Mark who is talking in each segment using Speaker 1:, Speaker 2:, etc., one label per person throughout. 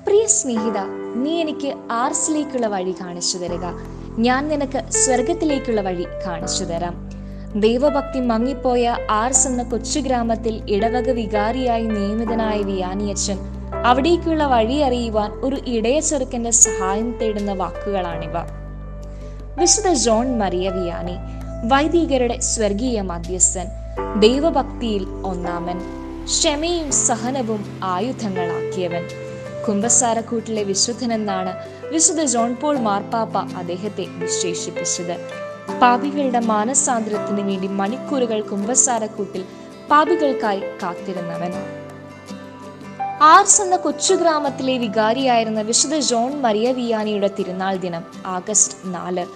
Speaker 1: പ്രിയ സ്നേഹിത, നീ എനിക്ക് ആർസിലേക്കുള്ള വഴി കാണിച്ചു തരിക, ഞാൻ നിനക്ക് സ്വർഗത്തിലേക്കുള്ള വഴി കാണിച്ചു തരാം. ദൈവഭക്തി മങ്ങിപ്പോയ ആർസ് എന്ന കൊച്ചു ഗ്രാമത്തിൽ ഇടവക വികാരിയായി നിയമിതനായ വിയാനിയച്ചൻ അവിടേക്കുള്ള വഴി അറിയുവാൻ ഒരു ഇടയ ചെറുക്കന്റെ സഹായം തേടുന്ന വാക്കുകളാണിവ. വിശുദ്ധ ജോൺ മരിയ വിയാനി, വൈദികരുടെ സ്വർഗീയ മധ്യസ്ഥൻ, ദൈവഭക്തിയിൽ ഒന്നാമൻ, ക്ഷമയും സഹനവും ആയുധങ്ങളാക്കിയവൻ, കുമ്പസാരക്കൂട്ടിലെ വിശുദ്ധനെന്നാണ് വിശുദ്ധ ജോൺ പോൾ മാർപ്പാപ്പ അദ്ദേഹത്തെ വിശേഷിപ്പിച്ചത്. പാപികളുടെ മാനസാന്തരത്തിന് വേണ്ടി മണിക്കൂറുകൾ കുമ്പസാരക്കൂട്ടിൽ പാപികൾക്കായി കാത്തിരുന്നവൻ. ആർസ് എന്ന കൊച്ചു ഗ്രാമത്തിലെ വികാരിയായിരുന്ന വിശുദ്ധ ജോൺ മരിയ വിയാനിയുടെ തിരുനാൾ ദിനം ആഗസ്റ്റ് 4.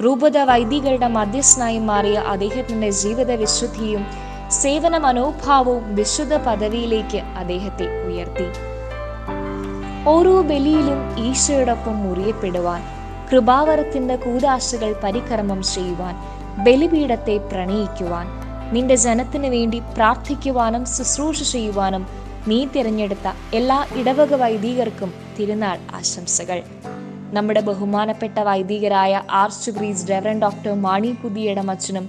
Speaker 1: രൂപത വൈദികരുടെ മധ്യസ്ഥനായി മാറിയ അദ്ദേഹത്തിന്റെ ജീവിത വിശുദ്ധിയും സേവന മനോഭാവവും വിശുദ്ധ പദവിയിലേക്ക് അദ്ദേഹത്തെ ഉയർത്തി. ഓരോ ബലിയിലും ഈശോയോടൊപ്പം മുറിയപ്പെടുവാൻ, കൃപാവരത്തിന്റെ കൂദാശകൾ പരിക്രമം ചെയ്യുവാൻ, ബലിപീഠത്തെ പ്രണയിക്കുവാൻ, നിന്റെ ജനത്തിനു വേണ്ടി പ്രാർത്ഥിക്കുവാനും ശുശ്രൂഷ ചെയ്യുവാനും നീ തിരഞ്ഞെടുത്ത എല്ലാ ഇടവക വൈദികർക്കും തിരുനാൾ ആശംസകൾ. നമ്മുടെ ബഹുമാനപ്പെട്ട വൈദികരായ arch priest reverend doctor Mani Puthiyadam അച്ഛനും,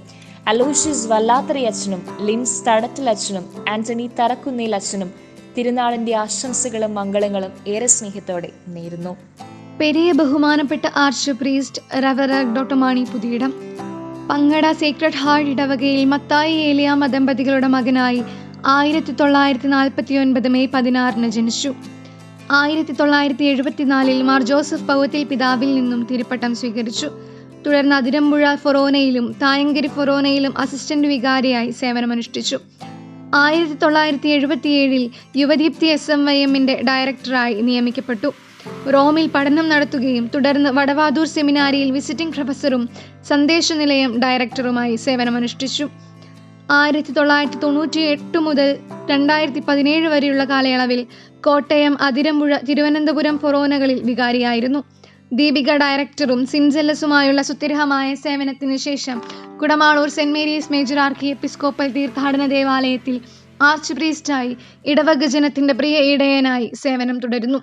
Speaker 1: അലോഷ്യസ് വല്ലാത്തറി അച്ഛനും, ലിൻസ് തടത്തിൽ അച്ഛനും, ആന്റണി തറക്കുന്നേൽ അച്ഛനും തിരുനാളിന്റെ ആശംസകളും മംഗളങ്ങളും ഏറെ സ്നേഹത്തോടെ നേരുന്നു.
Speaker 2: പെരിയ ബഹുമാനപ്പെട്ട arch priest reverend doctor Mani Puthiyidam, Pangada Sacred heart ഇടവകയിൽ മത്തായി ഏലിയാമ്മ ദമ്പതികളുടെ മകനായി 1949 മെയ് 16 ജനിച്ചു. 1974 മാർ ജോസഫ് പൗത്തിൽ പിതാവിൽ നിന്നും തിരുപ്പട്ടം സ്വീകരിച്ചു. തുടർന്ന് അതിരമ്പുഴ ഫൊറോനയിലും തായങ്കരി ഫൊറോനയിലും അസിസ്റ്റന്റ് വികാരിയായി സേവനമനുഷ്ഠിച്ചു. 1977 യുവദീപ്തി SMYMന്റെ ഡയറക്ടറായി നിയമിക്കപ്പെട്ടു. റോമിൽ പഠനം നടത്തുകയും തുടർന്ന് വടവാതൂർ സെമിനാരിയിൽ വിസിറ്റിംഗ് പ്രൊഫസറും സന്ദേശ നിലയം ഡയറക്ടറുമായി സേവനമനുഷ്ഠിച്ചു. 1998 മുതൽ 2017 വരെയുള്ള കാലയളവിൽ കോട്ടയം, അതിരമ്പുഴ, തിരുവനന്തപുരം ഫൊറോനകളിൽ വികാരിയായിരുന്നു. ദീപിക ഡയറക്ടറും സിൻജെല്ലസുമായുള്ള സുത്യർഹമായ സേവനത്തിന് ശേഷം Kudamaloor Saint Mary's major archiepiscopal തീർത്ഥാടന ദേവാലയത്തിൽ ആർച്ച് പ്രീസ്റ്റായി ഇടവക ജനത്തിന്റെ പ്രിയ ഇടയനായി സേവനം തുടരുന്നു.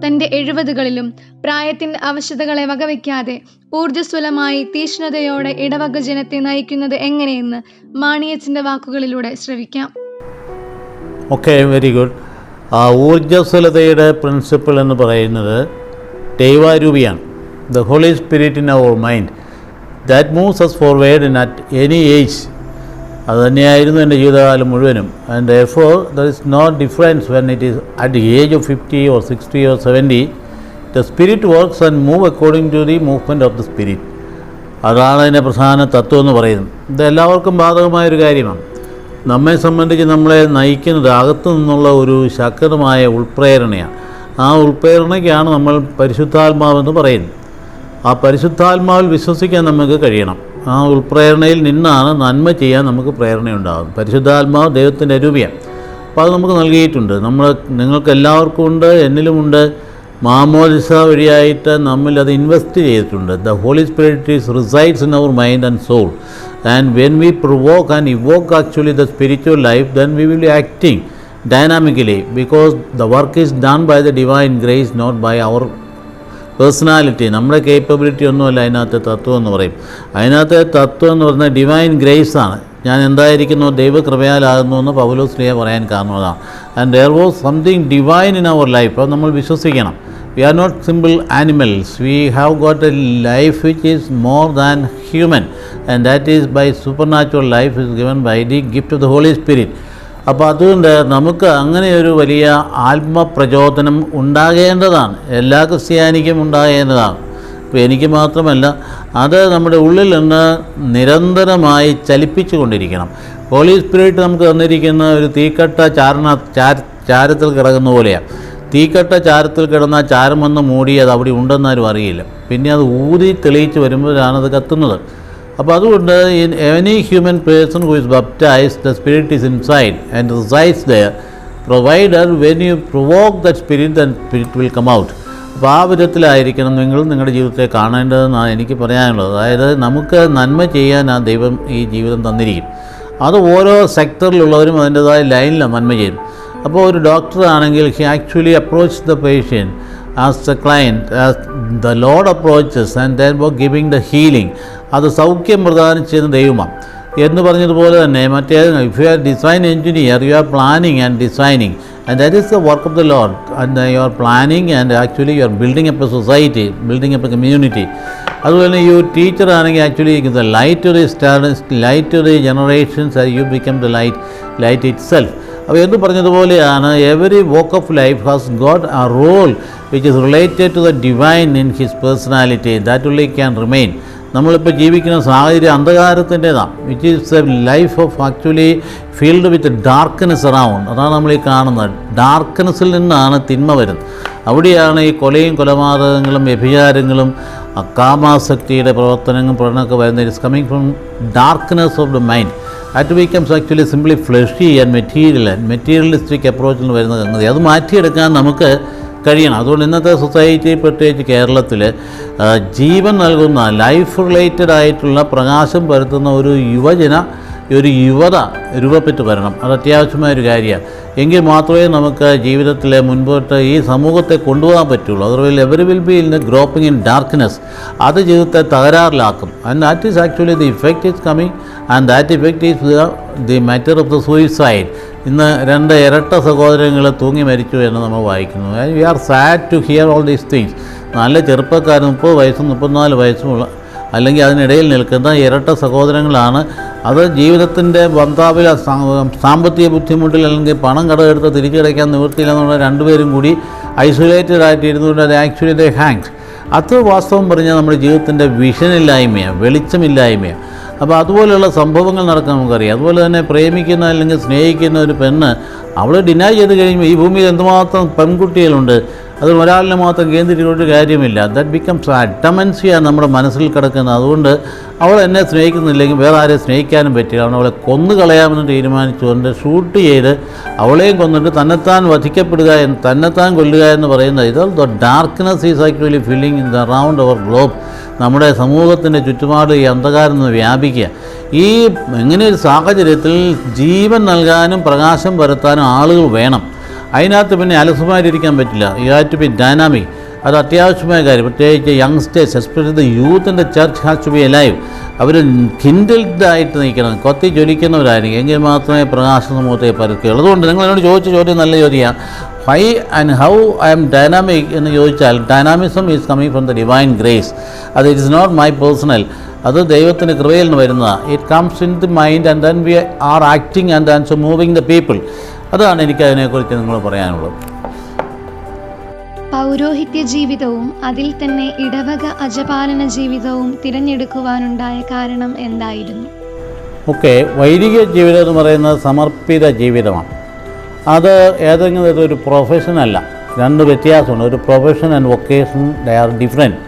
Speaker 2: തന്റെ 70കളിലും പ്രായത്തിന്റെ അവശതകളെ വകവയ്ക്കാതെ ഊർജ്ജസ്വലമായി തീഷ്ണതയോടെ ഇടവക ജനത്തെ നയിക്കുന്നത് എങ്ങനെയെന്ന് മാണിയച്ചന്റെ വാക്കുകളിലൂടെ ശ്രവിക്കാം.
Speaker 3: Very good. ഊർജ്ജസ്വലതയുടെ പ്രിൻസിപ്പിൾ എന്ന് പറയുന്നത് ദൈവാരൂപിയാണ്. The Holy Spirit in our mind that moves us forward in at any age. അത് തന്നെയായിരുന്നു എൻ്റെ ജീവിതകാലം മുഴുവനും. And therefore there is no difference when it is at the age of 50 or 60 or 70. The spirit works and move according to the movement of the spirit. അതാണ് അതിൻ്റെ പ്രധാന തത്വം എന്ന് പറയുന്നത്. ഇത് എല്ലാവർക്കും ബാധകമായൊരു കാര്യമാണ്. നമ്മെ സംബന്ധിച്ച് നമ്മളെ നയിക്കുന്നത് അകത്തു നിന്നുള്ള ഒരു ശക്തമായ ഉൾപ്രേരണയാണ്. ആ ഉൾപ്രേരണയ്ക്കാണ് നമ്മൾ പരിശുദ്ധാത്മാവെന്ന് പറയുന്നത്. ആ പരിശുദ്ധാത്മാവിൽ വിശ്വസിക്കാൻ നമുക്ക് കഴിയണം. ആ ഉൾപ്രേരണയിൽ നിന്നാണ് നന്മ ചെയ്യാൻ നമുക്ക് പ്രേരണയുണ്ടാകും. പരിശുദ്ധാത്മാവ് ദൈവത്തിൻ്റെ രൂപയാണ്. അപ്പോൾ അത് നമുക്ക് നൽകിയിട്ടുണ്ട്. നിങ്ങൾക്ക് എല്ലാവർക്കും ഉണ്ട്, എന്നിലുമുണ്ട്. മാമോദിസ വഴിയായിട്ട് നമ്മിൽ അത് ഇൻവെസ്റ്റ് ചെയ്തിട്ടുണ്ട്. The Holy Spirit resides in our mind and soul. And when we provoke and evoke actually the spiritual life, then we will be acting dynamically because the work is done by the divine grace, not by our personality. നമ്മുടെ capability ഒന്നുമല്ല അതിനകത്തെ തത്വം എന്ന് പറയും. അതിനകത്തെ തത്വം എന്ന് പറയുന്നത് ഡിവൈൻ ഗ്രേസ് ആണ്. ഞാൻ എന്തായിരിക്കുന്നു ദൈവകൃപയാലാകുന്നു എന്ന് പൗലോസ് പറയാൻ കാരണം അതാണ്. And there was something divine in our life. അത് നമ്മൾ വിശ്വസിക്കണം. We are not simple animals. We have got a life which is more than human, and that is by supernatural life is given by the gift of the Holy Spirit. അപ്പോൾ അതുകൊണ്ട് നമുക്ക് അങ്ങനെ ഒരു വലിയ ആത്മപ്രചോദനം ഉണ്ടാകേണ്ടതാണ്. എല്ലാ ക്രിസ്ത്യാനിക്കും ഉണ്ടാകേണ്ടതാണ്. ഇപ്പോൾ എനിക്ക് മാത്രമല്ല, അത് നമ്മുടെ ഉള്ളിൽ നിന്ന് നിരന്തരമായി ചലിപ്പിച്ചു കൊണ്ടിരിക്കണം. ഹോളി സ്പിരിറ്റ് നമുക്ക് തന്നിരിക്കുന്ന ഒരു തീക്കട്ട ചാരത്തിൽ കിടക്കുന്ന പോലെയാണ്. തീക്കട്ട ചാരത്തിൽ കിടന്ന ചാരം വന്ന് മൂടി അത് അവിടെ ഉണ്ടെന്നാരും അറിയില്ല. പിന്നെ അത് ഊതി തെളിയിച്ച് വരുമ്പോഴാണ് അത് കത്തുന്നത്. അപ്പോൾ അതുകൊണ്ട് in any human person who is baptised, the spirit is inside and resides there, provided when you provoke the spirit then spirit will come out. അപ്പോൾ ആ വിധത്തിലായിരിക്കണം നിങ്ങൾ നിങ്ങളുടെ ജീവിതത്തെ കാണേണ്ടതെന്നാണ് എനിക്ക് പറയാനുള്ളത്. അതായത് നമുക്ക് നന്മ ചെയ്യാൻ ആ ദൈവം ഈ ജീവിതം തന്നിരിക്കും. അത് ഓരോ സെക്ടറിലുള്ളവരും അതിൻ്റെതായ ലൈനിലാണ് നന്മ ചെയ്യും. അപ്പോൾ ഒരു ഡോക്ടർ ആണെങ്കിൽ he actually approach the patient as the client, as the load approaches and then four giving the healing. അത് സൗഖ്യം പ്രദാനം ചെയ്യുന്ന ദൈവമാണ് എന്ന് പറഞ്ഞതുപോലെ തന്നെ മറ്റേ if you are design engineer, you are planning and designing, and that is the work of the Lord, and you are planning and actually you are building up a society, building up a community. അതുപോലെ തന്നെ you teacher ആണെങ്കിൽ actually the light to the stars, light to the generations, you become the light itself. അപ്പോൾ എന്ന് പറഞ്ഞതുപോലെയാണ് every walk of life has got a role which is related to the divine in his personality, that only can remain. നമ്മളിപ്പോൾ ജീവിക്കുന്ന സാഹചര്യം അന്ധകാരത്തിൻ്റെതാണ്, which is a life of actually filled with darkness around. അതാണ് നമ്മൾ ഈ കാണുന്നത്. ഡാർക്ക്നെസ്സിൽ നിന്നാണ് തിന്മ വരുന്നത്. അവിടെയാണ് ഈ കൊലയും കൊലപാതകങ്ങളും വ്യഭിചാരങ്ങളും കാമാസക്തിയുടെ പ്രവർത്തനങ്ങളൊക്കെ വരുന്നത്. It's coming from darkness of the mind. That becomes actually simply fleshy and materialistic അപ്രോച്ചിൽ വരുന്ന സംഗതി. അത് മാറ്റിയെടുക്കാൻ നമുക്ക് കഴിയണം. അതുകൊണ്ട് ഇന്നത്തെ സൊസൈറ്റി, പ്രത്യേകിച്ച് കേരളത്തിൽ, ജീവൻ നൽകുന്ന ലൈഫ് റിലേറ്റഡ് ആയിട്ടുള്ള പ്രകാശം പരത്തുന്ന ഒരു യുവത രൂപപ്പെട്ട് വരണം. അത് അത്യാവശ്യമായൊരു കാര്യമാണ്. എങ്കിൽ മാത്രമേ നമുക്ക് ജീവിതത്തിൽ മുൻപോട്ട് ഈ സമൂഹത്തെ കൊണ്ടുപോകാൻ പറ്റുള്ളൂ. Otherwise every will be in the groping in darkness. അത് ജീവിതത്തെ തകരാറിലാക്കും. And that is actually the effect is coming, and that effect is the matter of the suicide. ഇന്ന് 2 ഇരട്ട സഹോദരങ്ങൾ തൂങ്ങി മരിച്ചു എന്ന് നമ്മൾ വായിക്കുന്നു. We are sad to hear all these things. നല്ല ചെറുപ്പക്കാർ 30 വയസ്സും 34 വയസ്സുമുള്ള അല്ലെങ്കിൽ അതിനിടയിൽ നിൽക്കുന്ന ഇരട്ട സഹോദരങ്ങളാണ്. അത് ജീവിതത്തിൻ്റെ ബന്ധാവിൽ സാമ്പത്തിക ബുദ്ധിമുട്ടിൽ അല്ലെങ്കിൽ പണം കടമെടുത്ത് തിരിച്ചടയ്ക്കാൻ നിവൃത്തിയില്ലെന്നുള്ള 2 പേരും കൂടി ഐസൊലേറ്റഡ് ആയിട്ട് ഇരുന്നുകൊണ്ട് അത് ആക്ച്വലി ദേ ഹാങ്ഡ്. അത് വാസ്തവം പറഞ്ഞാൽ നമ്മുടെ ജീവിതത്തിൻ്റെ വിഷനില്ലായ്മയാണ്, വെളിച്ചമില്ലായ്മയാണ്. അപ്പോൾ അതുപോലെയുള്ള സംഭവങ്ങൾ നടക്കാൻ നമുക്കറിയാം. അതുപോലെ തന്നെ പ്രേമിക്കുന്ന അല്ലെങ്കിൽ സ്നേഹിക്കുന്ന ഒരു പെണ്ണ് അവൾ ഡിനൈ ചെയ്ത് കഴിയുമ്പോൾ ഈ ഭൂമിയിൽ എന്തുമാത്രം പെൺകുട്ടികളുണ്ട്, അത് ഒരാളിനെ മാത്രം കേന്ദ്രീകരിച്ചിട്ട് കാര്യമില്ല. ദാറ്റ് ബിക്കംസ് അഡമൻസിയാണ് നമ്മുടെ മനസ്സിൽ കിടക്കുന്നത്. അതുകൊണ്ട് അവൾ എന്നെ സ്നേഹിക്കുന്നില്ലെങ്കിൽ വേറെ ആരെയും സ്നേഹിക്കാനും പറ്റില്ല. അവളെ കൊന്നു കളയാമെന്ന് തീരുമാനിച്ചുകൊണ്ട് ഷൂട്ട് ചെയ്ത് അവളെയും കൊന്നിട്ട് തന്നെത്താൻ വധിക്കപ്പെടുക, തന്നെത്താൻ കൊല്ലുക എന്ന് പറയുന്നത് ഇത് the darkness is actually filling in the around our globe. നമ്മുടെ സമൂഹത്തിൻ്റെ ചുറ്റുപാട് ഈ അന്ധകാരം നിന്ന് വ്യാപിക്കുക. ഈ ഇങ്ങനെ ഒരു സാഹചര്യത്തിൽ ജീവൻ നൽകാനും പ്രകാശം പരത്താനും ആളുകൾ വേണം. അതിനകത്ത് പിന്നെ അലസമായിട്ടിരിക്കാൻ പറ്റില്ല. You have to be dynamic. അത് അത്യാവശ്യമായ കാര്യം. പ്രത്യേകിച്ച് youngsters, especially the youth in the church has to be alive. അവർ കിൻഡിൽഡായിട്ട് നിൽക്കണം, കൊത്തി ജ്വലിക്കുന്നവരായിരിക്കും. എങ്കിൽ മാത്രമേ പ്രകാശ സമൂഹത്തെ പരക്കുകയുള്ളൂ. അതുകൊണ്ട് നിങ്ങൾ എന്നോട് ചോദിച്ച ചോദ്യം നല്ല ചോദ്യമാണ്. Why and how I am dynamic എന്ന് ചോദിച്ചാൽ, dynamism is coming from the divine grace. അത് it is not my personal. അത് ദൈവത്തിൻ്റെ കൃപയിൽ നിന്ന് വരുന്നതാണ്. It comes in the mind and then we are acting and then so moving the people. അതാണ് എനിക്ക് അതിനെക്കുറിച്ച് നിങ്ങൾ പറയാനുള്ളത്.
Speaker 2: പൗരോഹിത്യ ജീവിതവും അതിൽ തന്നെ ഇടവക അജപാലന ജീവിതവും തിരഞ്ഞെടുക്കുവാനുണ്ടായ കാരണം എന്തായിരുന്നു?
Speaker 3: വൈദിക ജീവിതം എന്ന് പറയുന്നത് സമർപ്പിത ജീവിതമാണ്. അത് ഏതെങ്കിലും ഒരു പ്രൊഫഷനല്ല. 2 വ്യത്യാസമുണ്ട്. ഒരു profession and vocation, they are different.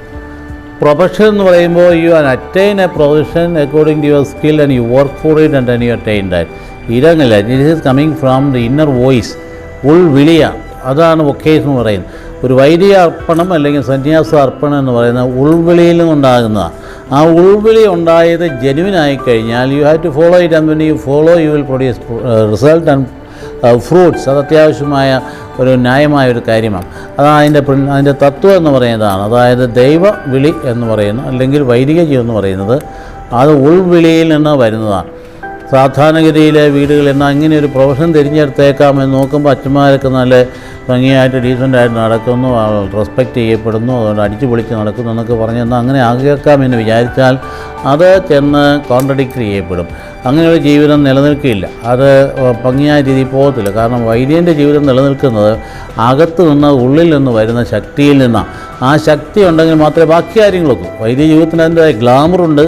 Speaker 3: Profession എന്ന് പറയുമ്പോൾ you are attain a profession according to your skill and you work for it and then you attain that. ഇതങ്ങല്ല. This is coming from the inner voice, ഉൾവിളിയാണ്. അതാണ് vocation എന്ന് പറയുന്നത്. ഒരു വൈദിക അർപ്പണം അല്ലെങ്കിൽ സന്യാസ അർപ്പണം എന്ന് പറയുന്നത് ഉൾവിളിയിൽ നിന്നുണ്ടാകുന്നതാണ്. ആ ഉൾവിളി ഉണ്ടായത് ജെന്യുവിനായി കഴിഞ്ഞാൽ you have to follow it, and when you follow you will produce result and fruits. അത് അത്യാവശ്യമായ ഒരു ന്യായമായ ഒരു കാര്യമാണ്. അതാണ് അതിൻ്റെ തത്വം എന്ന് പറയുന്നതാണ്. അതായത് ദൈവ വിളി എന്ന് പറയുന്നത് അല്ലെങ്കിൽ വൈദിക ജീവിതം എന്ന് പറയുന്നത് അത് ഉൾവിളിയിൽ നിന്ന് വരുന്നതാണ്. സാധാരണഗതിയിലെ വീടുകളിൽ എന്നാൽ ഇങ്ങനെ ഒരു പ്രൊഫഷൻ തിരഞ്ഞെടുത്തേക്കാമെന്ന് നോക്കുമ്പോൾ അച്ഛന്മാരൊക്കെ നല്ല ഭംഗിയായിട്ട് ഡീസൻ്റായിട്ട് നടക്കുന്നു, റെസ്പെക്റ്റ് ചെയ്യപ്പെടുന്നു, അതുകൊണ്ട് അടിച്ചു പൊളിച്ച് നടക്കുന്നു എന്നൊക്കെ പറഞ്ഞ് എന്നാൽ അങ്ങനെ ആകേക്കാമെന്ന് വിചാരിച്ചാൽ അത് ചെന്ന് കോൺട്രഡിക്റ്റ് ചെയ്യപ്പെടും. അങ്ങനെയുള്ള ജീവിതം നിലനിൽക്കില്ല. അത് ഭംഗിയായ രീതിയിൽ പോകത്തില്ല. കാരണം വൈദ്യൻ്റെ ജീവിതം നിലനിൽക്കുന്നത് അകത്ത് നിന്ന് ഉള്ളിൽ നിന്ന് വരുന്ന ശക്തിയിൽ നിന്നാണ്. ആ ശക്തി ഉണ്ടെങ്കിൽ മാത്രമേ ബാക്കി കാര്യങ്ങളൊക്കെ. വൈദ്യ ജീവിതത്തിന് അതിൻ്റെതായ ഗ്ലാമറുണ്ട്,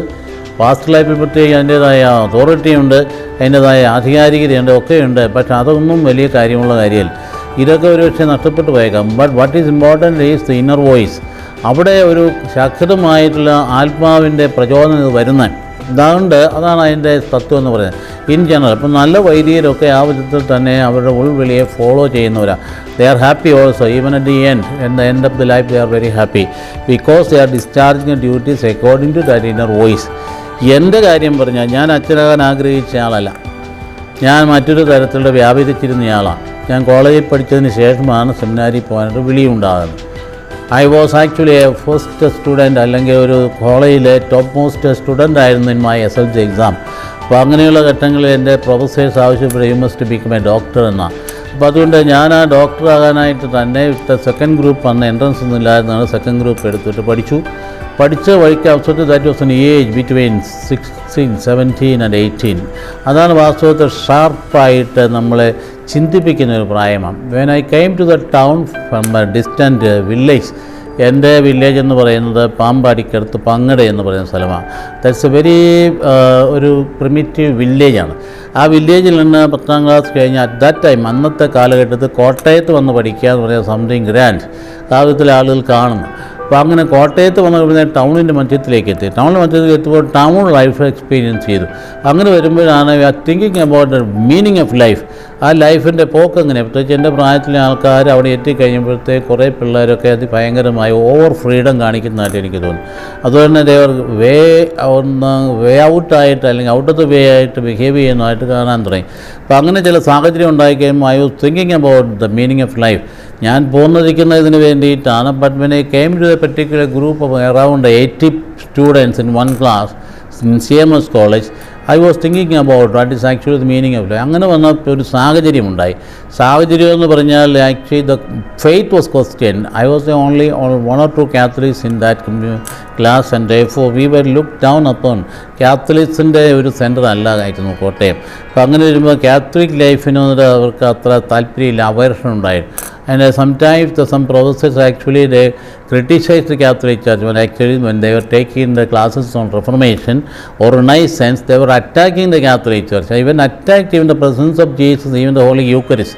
Speaker 3: പാസ്റ്റ് ലൈഫിൽ പ്രത്യേകം അതിൻ്റേതായ അതോറിറ്റിയുണ്ട്, അതിൻ്റേതായ ആധികാരികതയുണ്ട്, ഒക്കെയുണ്ട്. പക്ഷെ അതൊന്നും വലിയ കാര്യമുള്ള കാര്യമല്ല. ഇതൊക്കെ ഒരു പക്ഷേ നഷ്ടപ്പെട്ടു പോയേക്കാം. But what is important is the inner voice. അവിടെ ഒരു ശക്തമായിട്ടുള്ള ആത്മാവിൻ്റെ പ്രചോദനം വരുന്നത്. അതാണ് അതിൻ്റെ തത്വം എന്ന് പറയുന്നത്. ഇൻ ജനറൽ ഇപ്പം നല്ല വൈദികരൊക്കെ ആ വിധത്തിൽ തന്നെ അവരുടെ ഉൾവിളിയെ ഫോളോ ചെയ്യുന്നവരാണ്. They are happy also even at the end of the life they are very happy because they are discharging duties according to that inner voice. എൻ്റെ കാര്യം പറഞ്ഞാൽ ഞാൻ അച്ഛനാകാൻ ആഗ്രഹിച്ച ആളല്ല. ഞാൻ മറ്റൊരു തരത്തിലുള്ള വ്യാപരിച്ചിരുന്നയാളാണ്. ഞാൻ കോളേജിൽ പഠിച്ചതിന് ശേഷമാണ് സെമിനാരിൽ പോകാനൊരു വിളിയുണ്ടാകുന്നത്. I was actually a first student, അല്ലെങ്കിൽ ഒരു കോളേജിലെ ടോപ്പ് മോസ്റ്റ് സ്റ്റുഡൻ്റ് ആയിരുന്നു ഇൻ മൈ SLC എക്സാം. അപ്പോൾ അങ്ങനെയുള്ള ഘട്ടങ്ങളിൽ എൻ്റെ പ്രൊഫസേഴ്സ് ആവശ്യപ്പെടും you must become a doctor എന്നാണ്. അപ്പോൾ അതുകൊണ്ട് ഞാൻ ആ ഡോക്ടറാകാനായിട്ട് തന്നെ സെക്കൻഡ് ഗ്രൂപ്പ് അന്ന് എൻട്രൻസ് ഒന്നും ഇല്ലായിരുന്നാണ് സെക്കൻഡ് ഗ്രൂപ്പ് എടുത്തിട്ട് പഠിച്ച വഴിക്ക് അവസരത്തിൽ that was an age between 16, 17 and 18. അതാണ് വാസ്തവത്തിൽ ഷാർപ്പായിട്ട് നമ്മളെ ചിന്തിപ്പിക്കുന്ന ഒരു പ്രായമാണ്. When I came to the town from a distant village, എൻ്റെ വില്ലേജ് എന്ന് പറയുന്നത് പാമ്പാടിക്കടുത്ത് പങ്ങട എന്ന് പറയുന്ന സ്ഥലമാണ്. ദാറ്റ്സ് എ വെരി ഒരു പ്രിമിറ്റീവ് വില്ലേജാണ്. ആ വില്ലേജിൽ നിന്ന് 10ാം ക്ലാസ് കഴിഞ്ഞ് അറ്റ് ദാറ്റ് ടൈം അന്നത്തെ കാലഘട്ടത്തിൽ കോട്ടയത്ത് വന്ന് പഠിക്കുക എന്ന് പറയുന്നത് സംതിങ് ഗ്രാൻഡ് കാലത്തിലെ ആളുകൾ കാണുന്നു. അപ്പോൾ അങ്ങനെ കോട്ടയത്ത് വന്ന ടൗണിൻ്റെ മധ്യത്തിലേക്ക് എത്തി. ടൗണിൻ്റെ മധ്യത്തിൽ എത്തുമ്പോൾ ടൗൺ ലൈഫ് എക്സ്പീരിയൻസ് ചെയ്തു. അങ്ങനെ വരുമ്പോഴാണ് thinking about the meaning of life. ആ ലൈഫിൻ്റെ പോക്ക് എങ്ങനെ, പ്രത്യേകിച്ച് എൻ്റെ പ്രായത്തിലെ ആൾക്കാർ അവിടെ എത്തിക്കഴിയുമ്പോഴത്തേക്ക് കുറേ പിള്ളേരൊക്കെ അത് ഭയങ്കരമായി ഓവർ ഫ്രീഡം കാണിക്കുന്നതായിട്ട് എനിക്ക് തോന്നി. അതുകൊണ്ട് ദേവർ വേ ഔട്ടായിട്ട് അല്ലെങ്കിൽ ഔട്ട് ഓഫ് ദ വേ ആയിട്ട് ബിഹേവ് ചെയ്യുന്നതായിട്ട് കാണാൻ തുടങ്ങി. അപ്പോൾ അങ്ങനെ ചില സാഹചര്യം ഉണ്ടായിക്കഴിയുമ്പോൾ I was thinking about the meaning of life. ഞാൻ പോന്നിരിക്കുന്നതിന് വേണ്ടിയിട്ടാണ്. But when I came to a particular group of around 80 students in one class in CMS college, I was thinking about what is actually the meaning of life. അങ്ങനെ വന്ന ഒരു സാഹചര്യമുണ്ടായി. സാഹചര്യം എന്ന് പറഞ്ഞാൽ actually the faith was question. I was the only 1 or 2 Catholics in that class and therefore we were looked down upon. കാത്തലിക്സിൻ്റെ ഒരു centre അല്ലാതായിരുന്നു Kottayam. അപ്പോൾ അങ്ങനെ വരുമ്പോൾ കാത്തലിക് ലൈഫിനോട് അവർക്ക് അത്ര താല്പര്യമില്ല, അവേർഷൻ ഉണ്ടായിരുന്നു. And sometimes some professors actually they criticize the Catholic Church when they were taking the classes on Reformation or Renaissance, they were attacking the Catholic Church. They even attacked even the presence of Jesus, even the Holy Eucharist.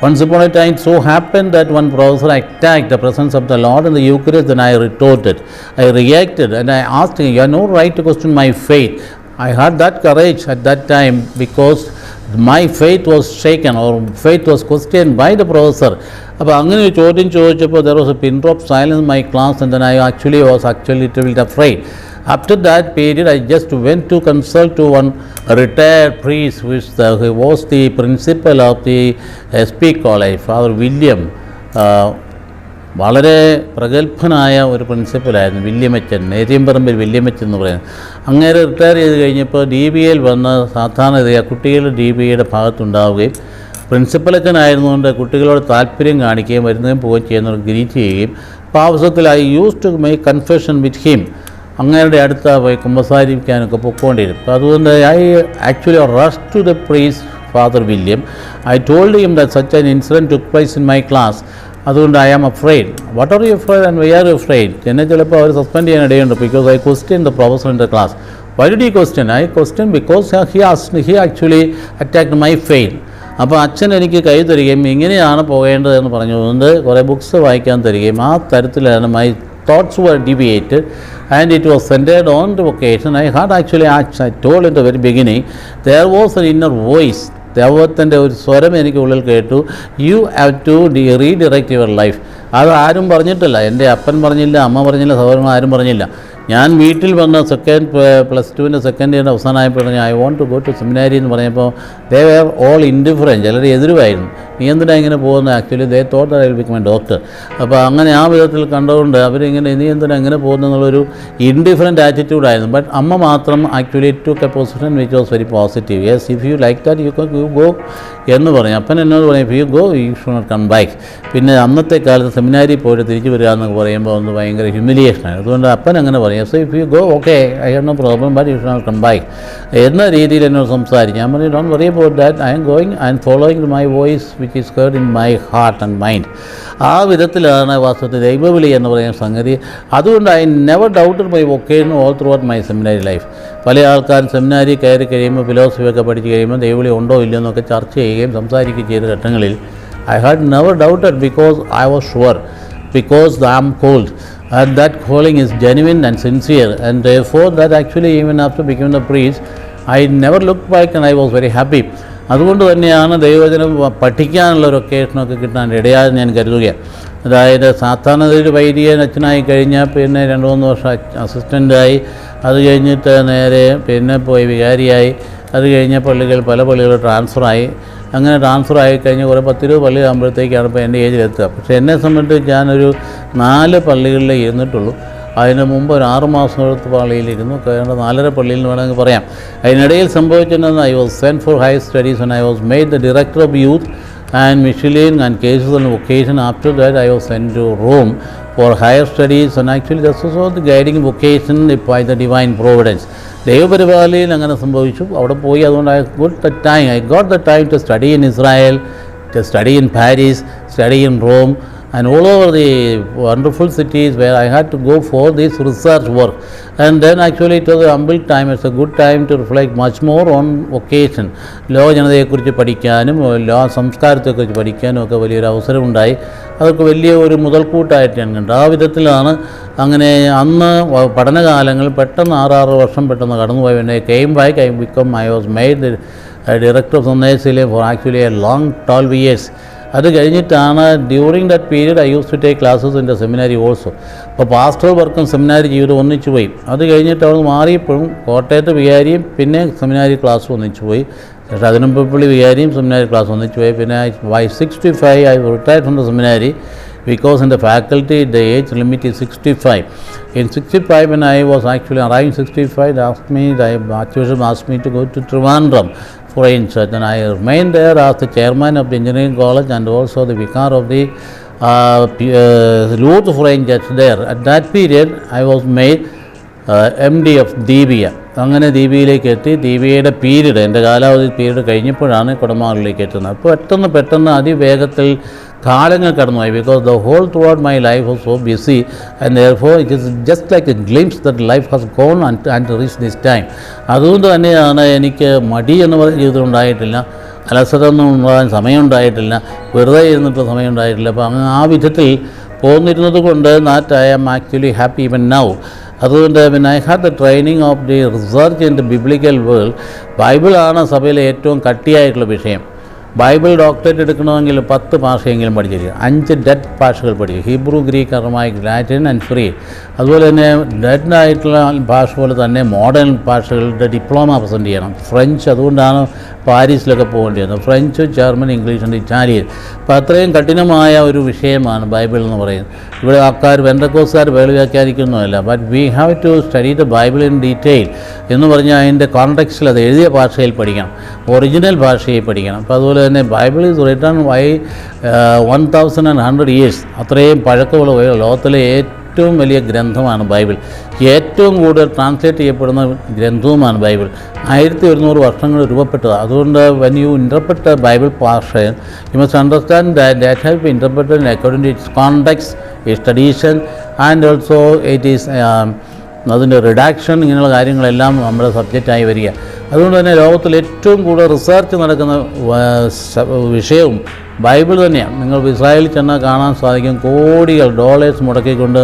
Speaker 3: Once upon a time, so happened that one professor attacked the presence of the Lord in the Eucharist. Then I retorted, I reacted, and I asked him, "You have no right to question my faith." I had that courage at that time because my faith was shaken or faith was questioned by the professor. അപ്പോൾ അങ്ങനെ ഒരു ചോദ്യം ചോദിച്ചപ്പോൾ there was a pin drop silence in my class, and then I was a little bit afraid. After that period, I just went to consult to one retired priest who was the principal of the SP College, Father William. വളരെ പ്രഗത്ഭനായ ഒരു പ്രിൻസിപ്പലായിരുന്നു വില്യമച്ചൻ, നേര്യമ്പറമ്പിൽ വില്യമച്ചൻ എന്ന് പറയുന്നത്. അങ്ങേരെ retire ചെയ്ത് കഴിഞ്ഞപ്പോൾ DBAയിൽ വന്ന് സാധാരണ കുട്ടികളുടെ DBAയുടെ ഭാഗത്തുണ്ടാവുകയും പ്രിൻസിപ്പലച്ചനായിരുന്നുകൊണ്ട് കുട്ടികളോട് താല്പര്യം കാണിക്കുകയും വരുന്നതും പോവുകയും ചെയ്യുന്നവർ ഗ്രീറ്റ് ചെയ്യുകയും. അപ്പോൾ ആ അവസരത്തിൽ I use to make confession with him. അങ്ങേരുടെ അടുത്ത് പോയി കുമ്പസാരിക്കാനൊക്കെ പൊയ്ക്കൊണ്ടിരുന്നു. അപ്പോൾ അതുകൊണ്ട് I actually rush to the priest father William. I told him that such an incident took place in my class. അതുകൊണ്ട് I am afraid. What are you afraid and why are you afraid? എന്നെ ചിലപ്പോൾ അവർ suspend ചെയ്യാൻ ഇടയുണ്ട്. Because I question the professor in the class. Why did you question? I question because he actually attacked my faith. അപ്പോൾ അച്ഛൻ എനിക്ക് കൈ തരികയും ഇങ്ങനെയാണ് പോകേണ്ടതെന്ന് പറഞ്ഞുകൊണ്ട് കുറേ ബുക്സ് വായിക്കാൻ തരികയും ആ തരത്തിലാണ് my thoughts were deviated and it was centered on the vocation. I had actually, I told in the very beginning, there was an inner voice. ദൈവത്തിൻ്റെ ഒരു സ്വരം എനിക്ക് ഉള്ളിൽ കേട്ടു, you have to redirect your life. അത് ആരും പറഞ്ഞിട്ടില്ല. എൻ്റെ അപ്പൻ പറഞ്ഞില്ല, അമ്മ പറഞ്ഞില്ല, സഹോദരങ്ങൾ ആരും പറഞ്ഞില്ല. ഞാൻ വീട്ടിൽ വന്ന +2 സെക്കൻഡ് ഇയറിൻ്റെ അവസാനമായപ്പോൾ പറഞ്ഞു I want to go to seminary എന്ന് പറഞ്ഞപ്പോൾ ദേ വെയർ ഓൾ ഇൻഡിഫറൻറ്റ്. ചിലർ എതിരുമായിരുന്നു. നീ എന്തിനാ ഇങ്ങനെ പോകുന്നത്? Actually they thought I will become a doctor. അപ്പോൾ അങ്ങനെ ആ വിധത്തിൽ കണ്ടുകൊണ്ട് അവരിങ്ങനെ നീ എന്തിനാ ഇങ്ങനെ പോകുന്നതെന്നുള്ളൊരു ഇൻഡിഫറൻറ്റ് ആറ്റിറ്റ്യൂഡായിരുന്നു. ബട്ട് അമ്മ മാത്രം actually took a position which was very positive. Yes, if you like that you go എന്ന് പറഞ്ഞു. അപ്പൻ എന്നോട് പറയും if you go you should not come back. പിന്നെ അന്നത്തെ കാലത്ത് സെമിനാരിൽ പോയിട്ട് തിരിച്ചു വരിക എന്നൊക്കെ പറയുമ്പോൾ ഒന്ന് ഭയങ്കര ഹ്യൂമിലിയേഷനാണ്. അതുകൊണ്ട് അപ്പൻ അങ്ങനെ പറയും so if you go okay I have no problem but you should not come back എന്ന രീതിയിൽ എന്നോട് സംസാരിക്കും. ഞാൻ പറഞ്ഞു don't worry about that, I am going and following my voice which is heard in my heart and mind. ആ വിധത്തിലാണ് വാസ്തവത്തിൽ ദൈവവിളി എന്ന് പറയുന്ന സംഗതി. അതുകൊണ്ട് I never doubted my vocation all throughout my seminary life. പല ആൾക്കാരും സെമിനാരി കയറി കഴിയുമ്പോൾ ഫിലോസഫിയൊക്കെ പഠിച്ച് കഴിയുമ്പോൾ ദൈവവിളി ഉണ്ടോ ഇല്ലയോ എന്നൊക്കെ ചർച്ച ചെയ്യുകയും സംസാരിക്കുകയും ചെയ്ത ഘട്ടങ്ങളിൽ I had never doubted because I was sure, because I am called and that calling is genuine and sincere, and therefore that actually even after becoming a priest I never looked back and I was very happy. അതുകൊണ്ട് തന്നെയാണ് ദൈവവചനം പഠിക്കാനുള്ള ഒരു ഒക്കേഷനൊക്കെ കിട്ടാൻ ഇടയായെന്ന് ഞാൻ കരുതുകയാണ്. അതായത് സാധാരണ ഒരു വൈദികൻ അച്ഛനായി കഴിഞ്ഞാൽ പിന്നെ 2-3 വർഷം അസിസ്റ്റൻ്റായി, അത് കഴിഞ്ഞിട്ട് നേരെ പിന്നെ പോയി വികാരിയായി, അത് കഴിഞ്ഞ പല പള്ളികൾ ട്രാൻസ്ഫറായി, അങ്ങനെ ട്രാൻസ്ഫർ ആയിക്കഴിഞ്ഞ് കുറേ 10-20 പള്ളി ആകുമ്പോഴത്തേക്കാണ് ഇപ്പോൾ എൻ്റെ ഏജിലെത്തുക. പക്ഷേ എന്നെ സംബന്ധിച്ച് ഞാനൊരു 4 പള്ളികളിലേ ഇരുന്നിട്ടുള്ളൂ. അതിന് മുമ്പ് ഒരു 6 മാസത്തോളത്ത് പള്ളിയിലിരുന്നു. 4.5 പള്ളിയിൽ വേണമെങ്കിൽ പറയാം. അതിനിടയിൽ സംഭവിച്ചിട്ടുണ്ടെന്ന് I was sent for higher studies and I was made the director of youth and Michelin and cases and vocation. After that I was sent to Rome for higher studies, and actually this was all the guiding vocation by the divine providence. ദൈവപരിപാലനയിൽ അങ്ങനെ സംഭവിച്ചു. അവിടെ പോയി അതുകൊണ്ട് I got the time to study in Israel, to study in Paris, study in Rome and all over the wonderful cities where I had to go for this research work. And then actually it was a humble time. It's a good time to reflect much more on vocation. ലോക ജനതയെക്കുറിച്ച് പഠിക്കാനും സംസ്കാരത്തെക്കുറിച്ച് പഠിക്കാനും ഒക്കെ വലിയൊരു അവസരമുണ്ടായി. അതൊക്കെ വലിയ ഒരു മുതൽക്കൂട്ടായിട്ട് ഞാൻ കണ്ടു. ആ വിധത്തിലാണ് അങ്ങനെ അന്ന് പഠനകാലങ്ങൾ പെട്ടെന്ന് 6 വർഷം പെട്ടെന്ന് കടന്നുപോയി. പിന്നെ I was made the director of Sunday for actually a long 12 years. അത് കഴിഞ്ഞിട്ടാണ് during that period I use to take classes in the seminary also. അപ്പോൾ പാസ്റ്ററൽ വർക്കും സെമിനാരി ജീവിതം ഒന്നിച്ചു പോയി. അത് കഴിഞ്ഞിട്ട് അവിടെ മാറിയപ്പോഴും കോട്ടയത്ത് വികാരിയും പിന്നെ സെമിനാരി ക്ലാസ്സും ഒന്നിച്ചു പോയി. പക്ഷേ അതിനുമ്പള്ളി വികാരിയും സെമിനാരി ക്ലാസ് ഒന്നിച്ചു പോയി. പിന്നെ by 65 I retired from the seminary because in the faculty the age limit is 65. In 65 when I was actually arriving 65, the Archbishop asked me to go to Trivandrum Foreign Church, and I remained there as the chairman of the engineering college and also the vicar of the Lourdes Foreign Church there. At that period I was made MD of ദീപിയ. അങ്ങനെ ദീപിയയിലേക്ക് എത്തി. ദീപിയയുടെ period എൻ്റെ കാലാവധി period കഴിഞ്ഞപ്പോഴാണ് കുടമാറിലേക്ക് എത്തുന്നത്. അപ്പോൾ പെട്ടെന്ന് അതിവേഗത്തിൽ കാലങ്ങൾ കടന്നുപോയി. Because the whole throughout my life was so busy and therefore it is just like a glimpse that life has gone and reach this time. അതുകൊണ്ട് തന്നെയാണ് എനിക്ക് മടി എന്ന് പറയുന്ന ജീവിതം ഉണ്ടായിട്ടില്ല, അലസതൊന്നും ഉണ്ടാകാൻ സമയമുണ്ടായിട്ടില്ല, വെറുതെ ഇരുന്നിട്ട് സമയമുണ്ടായിട്ടില്ല. അപ്പോൾ അങ്ങ് ആ വിധത്തിൽ പോന്നിരുന്നത് കൊണ്ട് that I am actually happy even now. അതുകൊണ്ട് പിന്നെ I had the training of the research in the biblical world. ബൈബിളാണ് സഭയിലെ ഏറ്റവും കട്ടിയായിട്ടുള്ള വിഷയം. ബൈബിൾ ഡോക്ടറേറ്റ് എടുക്കണമെങ്കിൽ 10 ഭാഷയെങ്കിലും പഠിച്ചിരിക്കുക. 5 ഡെഡ് ഭാഷകൾ പഠിക്കുക. Hebrew, Greek, അറമായിക്, Latin and free. അതുപോലെ തന്നെ ഡെഡായിട്ടുള്ള ഭാഷ പോലെ തന്നെ മോഡേൺ ഭാഷകളുടെ ഡിപ്ലോമ പ്രസൻറ്റ് ചെയ്യണം. ഫ്രഞ്ച്, അതുകൊണ്ടാണ് പാരീസിലൊക്കെ പോകേണ്ടി വന്നത്. French, German, English and Italian. അപ്പോൾ അത്രയും കഠിനമായ ഒരു വിഷയമാണ് ബൈബിൾ എന്ന് പറയുന്നത്. ഇവിടെ ആൾക്കാർ പെന്തക്കോസ്തുകാർ ബൈബിൾ വ്യാഖ്യാനിക്കുന്നതല്ല. But we have to study the Bible in detail എന്ന് പറഞ്ഞാൽ അതിൻ്റെ കോൺടെക്സ്റ്റിൽ അത് എഴുതിയ ഭാഷയിൽ പഠിക്കണം, ഒറിജിനൽ ഭാഷയിൽ പഠിക്കണം. അപ്പോൾ അതുപോലെ തന്നെ Bible is written by 1100 years. അത്രയും പഴക്കമുള്ള ലോകത്തിലെ ഏറ്റവും വലിയ ഗ്രന്ഥമാണ് ബൈബിൾ. ഏറ്റവും കൂടുതൽ ട്രാൻസ്ലേറ്റ് ചെയ്യപ്പെടുന്ന ഗ്രന്ഥവുമാണ് ബൈബിൾ. 1100 വർഷങ്ങൾ രൂപപ്പെട്ടതാണ്. അതുകൊണ്ട് when you interpret the Bible portion you must understand that have been interpreted according to its context, its tradition and also it is അതിൻ്റെ റിഡാക്ഷൻ, ഇങ്ങനെയുള്ള കാര്യങ്ങളെല്ലാം നമ്മുടെ സബ്ജക്റ്റായി വരിക. അതുകൊണ്ട് തന്നെ ലോകത്തിൽ ഏറ്റവും കൂടുതൽ റിസർച്ച് നടക്കുന്ന വിഷയവും ബൈബിൾ തന്നെയാണ്. നിങ്ങൾ ഇസ്രായേലിൽ ചെന്നാൽ കാണാൻ സാധിക്കും, കോടികൾ ഡോളേഴ്സ് മുടക്കിക്കൊണ്ട്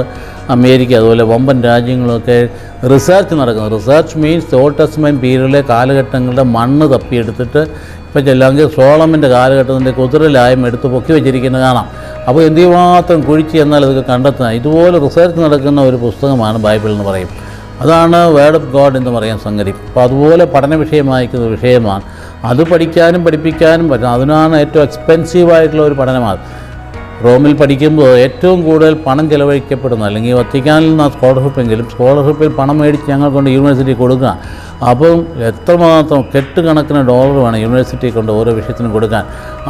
Speaker 3: അമേരിക്ക അതുപോലെ വമ്പൻ രാജ്യങ്ങളൊക്കെ റിസർച്ച് നടക്കുന്നത്. റിസർച്ച് മീൻസ് ഓൾഡ് ടെസ്റ്റ്മെൻറ്റ് പീരീഡിലെ കാലഘട്ടങ്ങളുടെ മണ്ണ് തപ്പിയെടുത്തിട്ട് ഇപ്പോൾ ചെല്ലെങ്കിൽ സോളമൻ്റെ കാലഘട്ടത്തിൻ്റെ കുതിരലായും എടുത്ത് പൊക്കി വെച്ചിരിക്കുന്നത് കാണാം. അപ്പോൾ എന്തുമാത്രം കുഴിച്ച് എന്നാൽ അതൊക്കെ കണ്ടെത്തുക. ഇതുപോലെ റിസർച്ച് നടക്കുന്ന ഒരു പുസ്തകമാണ് ബൈബിൾ എന്ന് പറയും. അതാണ് വേർഡ് ഓഫ് ഗോഡ് എന്ന് പറയാൻ സംഗതി. അപ്പോൾ അതുപോലെ പഠന വിഷയമായിരിക്കുന്ന വിഷയമാണ്. അത് പഠിക്കാനും പഠിപ്പിക്കാനും പറ്റും. അതിനാണ് ഏറ്റവും എക്സ്പെൻസീവായിട്ടുള്ള ഒരു പഠനമാണ്. റോമിൽ പഠിക്കുമ്പോൾ ഏറ്റവും കൂടുതൽ പണം ചിലവഴിക്കപ്പെടുന്നത്, അല്ലെങ്കിൽ വത്തിക്കാനിൽ നിന്ന് സ്കോളർഷിപ്പെങ്കിലും സ്കോളർഷിപ്പിൽ പണം മേടിച്ച് ഞങ്ങൾ കൊണ്ട് യൂണിവേഴ്സിറ്റി കൊടുക്കുക. അപ്പം എത്രമാത്രം കെട്ടുകണക്കിന് ഡോളർ വേണം യൂണിവേഴ്സിറ്റി കൊണ്ട് ഓരോ വിഷയത്തിനും കൊടുക്കാൻ.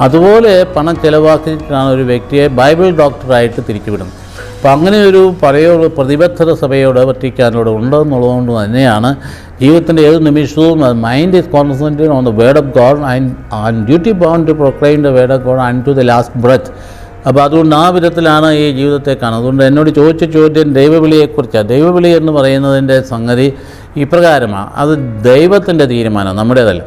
Speaker 3: അതുപോലെ പണം ചിലവാക്കിയിട്ടാണ് ഒരു വ്യക്തിയെ ബൈബിൾ ഡോക്ടറായിട്ട് തിരിച്ചുവിടുന്നത്. അപ്പം അങ്ങനെ ഒരു പ്രതിബദ്ധത സഭയോട് വത്തിക്കാനോട് ഉണ്ടെന്നുള്ളതുകൊണ്ട് തന്നെയാണ് ജീവിതത്തിൻ്റെ ഏത് നിമിഷവും mind is concentrated on the word of God and duty bound to proclaim the word of God and to the last breath. അപ്പോൾ അതുകൊണ്ട് ആ വിധത്തിലാണ് ഈ ജീവിതത്തെ കാണുന്നത്. അതുകൊണ്ട് എന്നോട് ചോദിച്ച ചോദ്യം ദൈവവിളിയെക്കുറിച്ചാണ്. ദൈവവിളി എന്ന് പറയുന്നതിൻ്റെ സംഗതി ഇപ്രകാരമാണ്. അത് ദൈവത്തിൻ്റെ തീരുമാനം, നമ്മുടേതല്ല.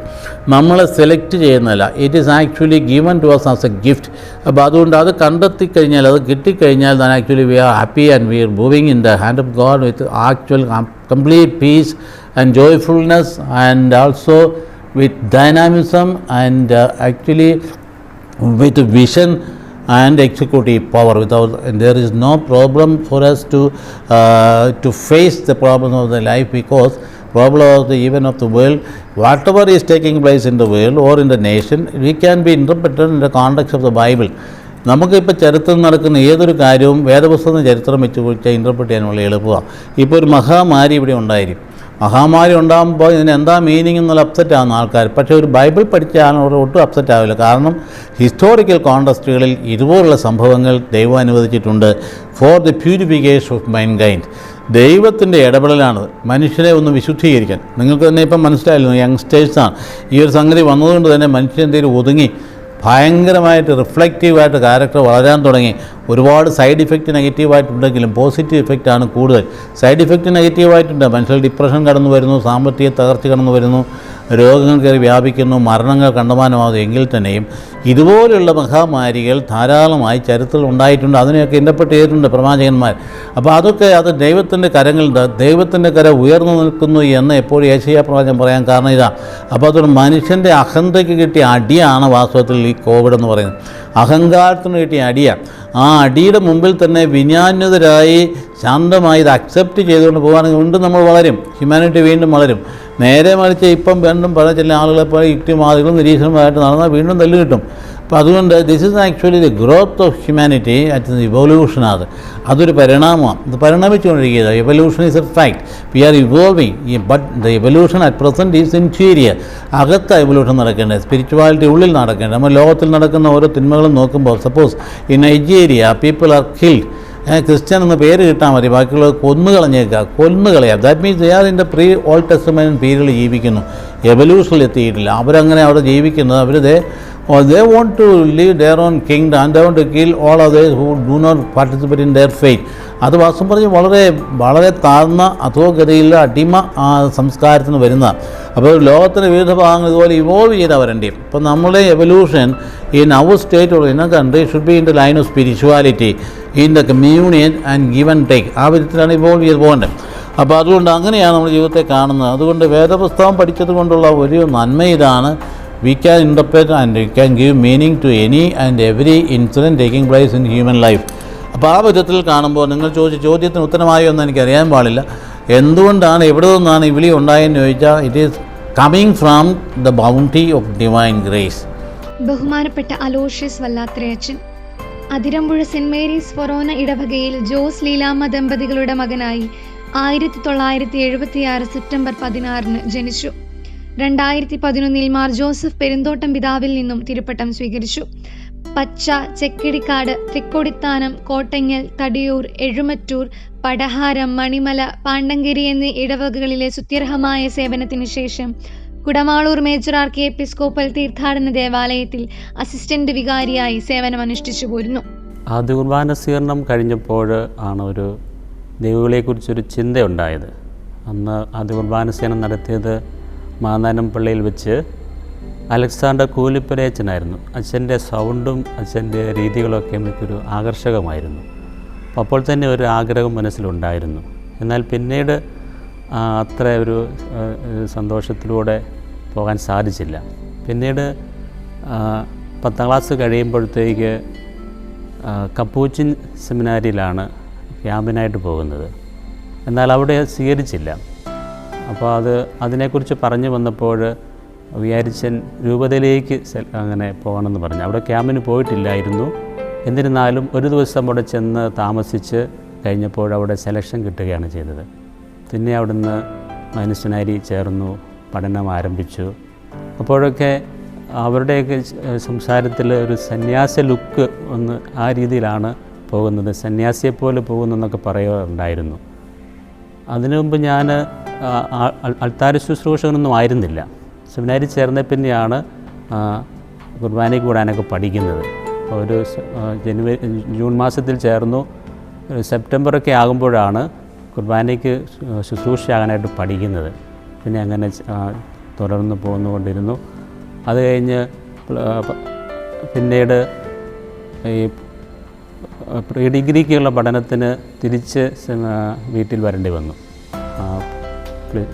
Speaker 3: നമ്മളെ സെലക്ട് ചെയ്യുന്നതല്ല. It is actually given to us as a gift. അപ്പോൾ അതുകൊണ്ട് അത് കണ്ടെത്തിക്കഴിഞ്ഞാൽ, അത് കിട്ടിക്കഴിഞ്ഞാൽ then actually we are happy and we are moving in the hand of God with actual complete peace and joyfulness and also with dynamism and actually with vision and executive power. There is no problem for us to face the problem of the life, because problem of the even of the world, whatever is taking place in the world or in the nation, we can be interpreted in the context of the Bible. നമുക്കിപ്പോൾ ചരിത്രം നടക്കുന്ന ഏതൊരു കാര്യവും വേദപുസ്തകം ചരിത്രം വെച്ച് കുറിച്ച് interpret ചെയ്യാനുള്ള എളുപ്പമാണ്. ഇപ്പോൾ ഒരു മഹാമാരി ഇവിടെ ഉണ്ടായിരിക്കും. മഹാമാരി ഉണ്ടാകുമ്പോൾ ഇതിന് എന്താ മീനിങ് എന്നുള്ള അപ്സെറ്റ് ആകുന്ന ആൾക്കാർ, പക്ഷേ ഒരു ബൈബിൾ പഠിച്ച ആൾ ഒട്ടും അപ്സെറ്റ് ആവില്ല. കാരണം ഹിസ്റ്റോറിക്കൽ കോണ്ടക്സ്റ്റുകളിൽ ഇതുപോലുള്ള സംഭവങ്ങൾ ദൈവം അനുവദിച്ചിട്ടുണ്ട് ഫോർ ദി പ്യൂരിഫിക്കേഷൻ ഓഫ് മൈൻകൈൻഡ്. ദൈവത്തിൻ്റെ ഇടപെടലാണ് മനുഷ്യനെ ഒന്ന് വിശുദ്ധീകരിക്കാൻ. നിങ്ങൾക്ക് തന്നെ ഇപ്പം മനസ്സിലായല്ലോ, യങ്സ്റ്റേഴ്സാണ് ഈ ഒരു സംഗതി വന്നതുകൊണ്ട് തന്നെ മനുഷ്യൻ എന്തെങ്കിലും ഒതുങ്ങി ഭയങ്കരമായിട്ട് റിഫ്ലക്റ്റീവായിട്ട് ക്യാരക്ടർ വളരാൻ തുടങ്ങി. ഒരുപാട് സൈഡ് ഇഫക്റ്റ് നെഗറ്റീവായിട്ടുണ്ടെങ്കിലും പോസിറ്റീവ് ഇഫക്റ്റാണ് കൂടുതൽ. സൈഡ് ഇഫക്റ്റ് നെഗറ്റീവായിട്ടുണ്ട്. മനുഷ്യർ ഡിപ്രഷൻ കടന്നു വരുന്നു, സാമ്പത്തിക തകർച്ച കടന്നു വരുന്നു, രോഗങ്ങൾ കയറി വ്യാപിക്കുന്നു, മരണങ്ങൾ കണ്ടമാനമാകും. എങ്കിൽ തന്നെയും ഇതുപോലെയുള്ള മഹാമാരികൾ ധാരാളമായി ചരിത്രത്തിൽ ഉണ്ടായിട്ടുണ്ട്. അതിനെയൊക്കെ ഇൻ്റർപ്രറ്റ് ചെയ്തിട്ടുണ്ട് പ്രവാചകന്മാർ. അപ്പോൾ അതൊക്കെ അത് ദൈവത്തിൻ്റെ കരങ്ങളുണ്ട്. ദൈവത്തിൻ്റെ കര ഉയർന്നു നിൽക്കുന്നു എന്ന് എപ്പോഴും യേശയ്യാ പ്രവാചകൻ പറയാൻ കാരണം ഇതാ. അപ്പോൾ അതൊരു മനുഷ്യൻ്റെ അഹന്തയ്ക്ക് കിട്ടിയ അടിയാണ് വാസ്തവത്തിൽ ഈ കോവിഡ് എന്ന് പറയുന്നത്. അഹങ്കാരത്തിന് കിട്ടിയ അടിയാണ്. ആ അടിയുടെ മുമ്പിൽ തന്നെ വിനയാന്വിതരായി ശാന്തമായി ഇത് അക്സെപ്റ്റ് ചെയ്തുകൊണ്ട് പോകുകയാണെങ്കിൽ വീണ്ടും നമ്മൾ വളരും, ഹ്യൂമാനിറ്റി വീണ്ടും വളരും. നേരെ മറിച്ച് ഇപ്പം വീണ്ടും പല ചില ആളുകളെപ്പോലെ യുക്തിവാദികളും നിരീക്ഷണമായിട്ട് നടന്നാൽ വീണ്ടും തല്ല് കിട്ടും. അപ്പോൾ അതുകൊണ്ട് this is actually the growth of humanity at ഇവല്യൂഷനാണ്. അതൊരു പരിണാമമാണ്. ഇത് പരിണമിച്ചുകൊണ്ടിരിക്കുക. Evolution is a fact. We are evolving, but the evolution at present is interior. അകത്ത എവല്യൂഷൻ നടക്കേണ്ടത്, സ്പിരിച്വാലിറ്റി ഉള്ളിൽ നടക്കേണ്ടത്. നമ്മൾ ലോകത്തിൽ നടക്കുന്ന ഓരോ തിന്മകളും നോക്കുമ്പോൾ, suppose in Nigeria people are killed, Christian എന്ന പേര് കിട്ടാൽ മതി, ബാക്കിയുള്ളത് കൊന്നുകളയാം. That means they are in the pre Old Testament പീരിയഡിൽ ജീവിക്കുന്നു, എവല്യൂഷനിൽ എത്തിയിട്ടില്ല. അവരങ്ങനെ അവിടെ ജീവിക്കുന്നത്, they want to live their own kingdom and they want to kill all others who do not participate in their faith. അത് വാസ്തവം പറഞ്ഞ് വളരെ താഴ്ന്ന അധോഗതിയിലുള്ള അടിമ സംസ്കാരത്തിന് വരുന്ന. അപ്പോൾ ലോകത്തിൻ്റെ വിവിധ ഭാഗങ്ങൾ ഇതുപോലെ ഇവോൾവ് ചെയ്തവരൻ്റെ. ഇപ്പോൾ നമ്മുടെ evolution in our state or in a country should be in the line of spirituality, in the communion and give and take. ആ വിധത്തിലാണ് ഇവോൾവ് ചെയ്ത് പോകേണ്ടത്. അപ്പോൾ അതുകൊണ്ട് അങ്ങനെയാണ് നമ്മൾ ജീവിതത്തെ കാണുന്നത്. അതുകൊണ്ട് വേദപുസ്തകം പഠിച്ചത് കൊണ്ടുള്ള ഒരു നന്മ ഇതാണ്, we can interpret and we can give meaning to any and every incident taking place in human life. അപ്പോൾ ആ വിധത്തിൽ കാണുമ്പോൾ നിങ്ങൾ ചോദിച്ച ചോദ്യത്തിന് ഉത്തരമായോ എന്ന് എനിക്കറിയാൻ പാടില്ല. എന്തുകൊണ്ടാണ്, എവിടെ നിന്നാണ് ഈ വിളി ഉണ്ടായെന്ന് ചോദിച്ചാൽ, it is coming from the bounty of divine grace.
Speaker 2: ബഹുമാനപ്പെട്ട അലോഷ്യസ് വല്ലാത്രയച്ചൻ, അതിരമ്പുഴ സെന്റ് മേരീസ് ഫൊറോന ഇടവകയിൽ ജോസ് ലീലാമ്മ ദമ്പതികളുടെ മകനായി 1976 സെപ്റ്റംബർ 16 ജനിച്ചു. 2011 മാർ ജോസഫ് പെരുന്തോട്ടം പിതാവിൽ നിന്നും തിരുപ്പട്ടം സ്വീകരിച്ചു. പച്ച, ചെക്കിടിക്കാട്, തൃക്കൊടിത്താനം, കോട്ടങ്ങൽ, തടിയൂർ, എഴുമറ്റൂർ, പടഹാരം, മണിമല, പാണ്ടങ്കേരി എന്നീ ഇടവകകളിലെ സുത്യർഹമായ സേവനത്തിന് ശേഷം കുടമാളൂർ മേജർ ആർക്കി എപ്പിസ്കോപ്പൽ തീർത്ഥാടന ദേവാലയത്തിൽ അസിസ്റ്റന്റ് വികാരിയായി സേവനമനുഷ്ഠിച്ചു പോരുന്നു.
Speaker 4: ആദ്യ കുർബാന സ്വീകരണം കഴിഞ്ഞപ്പോൾ ആണ് ഒരു ദൈവങ്ങളെക്കുറിച്ചൊരു ചിന്തയുണ്ടായത്. അന്ന് ആദ്യ കുർബാന സ്വീകരണം നടത്തിയത് മാന്നാനം പള്ളിയിൽ വെച്ച് അലക്സാണ്ടർ കൂലിപ്പരയച്ചനായിരുന്നു. അച്ഛൻ്റെ സൗണ്ടും അച്ഛൻ്റെ രീതികളൊക്കെ എനിക്കൊരു ആകർഷകമായിരുന്നു. അപ്പോൾ തന്നെ ഒരു ആഗ്രഹം മനസ്സിലുണ്ടായിരുന്നു. എന്നാൽ പിന്നീട് അത്ര ഒരു സന്തോഷത്തിലൂടെ പോകാൻ സാധിച്ചില്ല. പിന്നീട് 10ാം ക്ലാസ് കഴിയുമ്പോഴത്തേക്ക് കപ്പൂച്ചിൻ സെമിനാരിയിലാണ് ക്യാമ്പിനായിട്ട് പോകുന്നത്. എന്നാൽ അവിടെ സ്വീകരിച്ചില്ല. അപ്പോൾ അതിനെക്കുറിച്ച് പറഞ്ഞു വന്നപ്പോൾ വിചാരിച്ചൻ രൂപതയിലേക്ക് അങ്ങനെ പോകണമെന്ന് പറഞ്ഞു. അവിടെ ക്യാമ്പിന് പോയിട്ടില്ലായിരുന്നു. എന്നിരുന്നാലും ഒരു ദിവസം അവിടെ ചെന്ന് താമസിച്ച് കഴിഞ്ഞപ്പോൾ അവിടെ സെലക്ഷൻ കിട്ടുകയാണ് ചെയ്തത്. പിന്നെ അവിടുന്ന് മൈനസിനാരി ചേർന്നു, പഠനം ആരംഭിച്ചു. അപ്പോഴൊക്കെ അവരുടെയൊക്കെ സംസാരത്തിൽ ഒരു സന്യാസ ലുക്ക് ഒന്ന് ആ രീതിയിലാണ് പോകുന്നത്, സന്യാസിയെപ്പോലെ പോകുന്നു എന്നൊക്കെ പറയാറുണ്ടായിരുന്നു. അതിനു മുമ്പ് ഞാൻ അൾത്താര ശുശ്രൂഷകനൊന്നും ആയിരുന്നില്ല. സെമിനാരിൽ ചേർന്ന പിന്നെയാണ് കുർബാനയ്ക്ക് കൂടാനൊക്കെ പഠിക്കുന്നത്. ഒരു ജൂൺ മാസത്തിൽ ചേർന്നു. സെപ്റ്റംബറൊക്കെ ആകുമ്പോഴാണ് കുർബാനയ്ക്ക് ശുശ്രൂഷയാകാനായിട്ട് പഠിക്കുന്നത്. പിന്നെ അങ്ങനെ തുടർന്ന് പോന്നുകൊണ്ടിരുന്നു. അത് കഴിഞ്ഞ് പിന്നീട് ഈ പ്രീ ഡിഗ്രിക്കുള്ള പഠനത്തിന് തിരിച്ച് വീട്ടിൽ വരേണ്ടി വന്നു.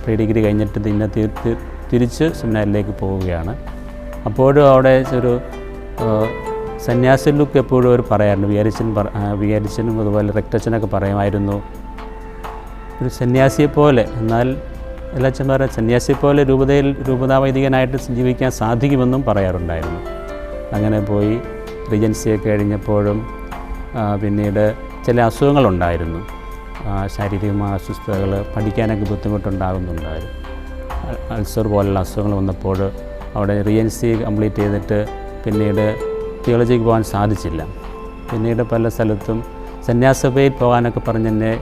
Speaker 4: പ്രീ ഡിഗ്രി കഴിഞ്ഞിട്ട് പിന്നെ തിരിച്ച് സെമിനാരിലേക്ക് പോവുകയാണ്. അപ്പോഴും അവിടെ ഒരു സന്യാസിലൊക്കെ എപ്പോഴും അവർ പറയാറുണ്ട്, വികാരിച്ചനും അതുപോലെ റെക്ടച്ചനൊക്കെ പറയുമായിരുന്നു, ഒരു സന്യാസിയെപ്പോലെ, എന്നാൽ എല്ലാ അച്ഛന്മാരും സന്യാസിയെപ്പോലെ രൂപതാവൈദികനായിട്ട് ജീവിക്കാൻ സാധിക്കുമെന്നും പറയാറുണ്ടായിരുന്നു. അങ്ങനെ പോയി റീജൻസിയൊക്കെ കഴിഞ്ഞപ്പോഴും പിന്നീട് ചില അസുഖങ്ങളുണ്ടായിരുന്നു, ശാരീരികമായ അസ്വസ്ഥതകൾ, പഠിക്കാനൊക്കെ ബുദ്ധിമുട്ടുണ്ടാകുന്നുണ്ടായിരുന്നു. അൾസർ പോലുള്ള അസുഖങ്ങൾ വന്നപ്പോൾ അവിടെ റീജൻസി കംപ്ലീറ്റ് ചെയ്തിട്ട് പിന്നീട് തിയോളജിക്ക് പോകാൻ സാധിച്ചില്ല. പിന്നീട് പല സ്ഥലത്തും സന്യാസഭയിൽ പോകാനൊക്കെ പറഞ്ഞ് എന്നെ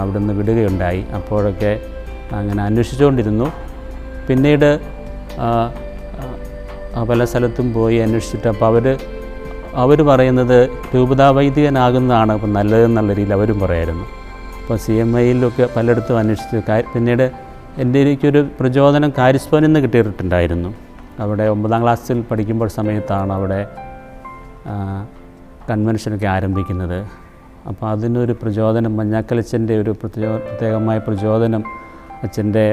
Speaker 4: അവിടുന്ന് വിടുകയുണ്ടായി. അപ്പോഴൊക്കെ അങ്ങനെ അന്വേഷിച്ചുകൊണ്ടിരുന്നു. പിന്നീട് പല സ്ഥലത്തും പോയി അന്വേഷിച്ചിട്ട് അപ്പോൾ അവർ പറയുന്നത് രൂപതാവൈദികനാകുന്നതാണ് ഇപ്പം നല്ലതെന്നുള്ള രീതിയിൽ അവരും പറയായിരുന്നു. അപ്പോൾ CMIയിലൊക്കെ പലയിടത്തും അന്വേഷിച്ചു. പിന്നീട് എനിക്കൊരു പ്രചോദനം കാരിസ്പോനിൽ നിന്ന് കിട്ടിയിട്ടുണ്ടായിരുന്നു. അവിടെ 9ാം ക്ലാസ്സിൽ പഠിക്കുമ്പോൾ സമയത്താണ് അവിടെ കൺവെൻഷനൊക്കെ ആരംഭിക്കുന്നത്. അപ്പോൾ അതിനൊരു പ്രചോദനം, മഞ്ഞാക്കലച്ഛൻ്റെ ഒരു പ്രത്യേകമായ പ്രചോദനം, അച്ഛൻ്റെ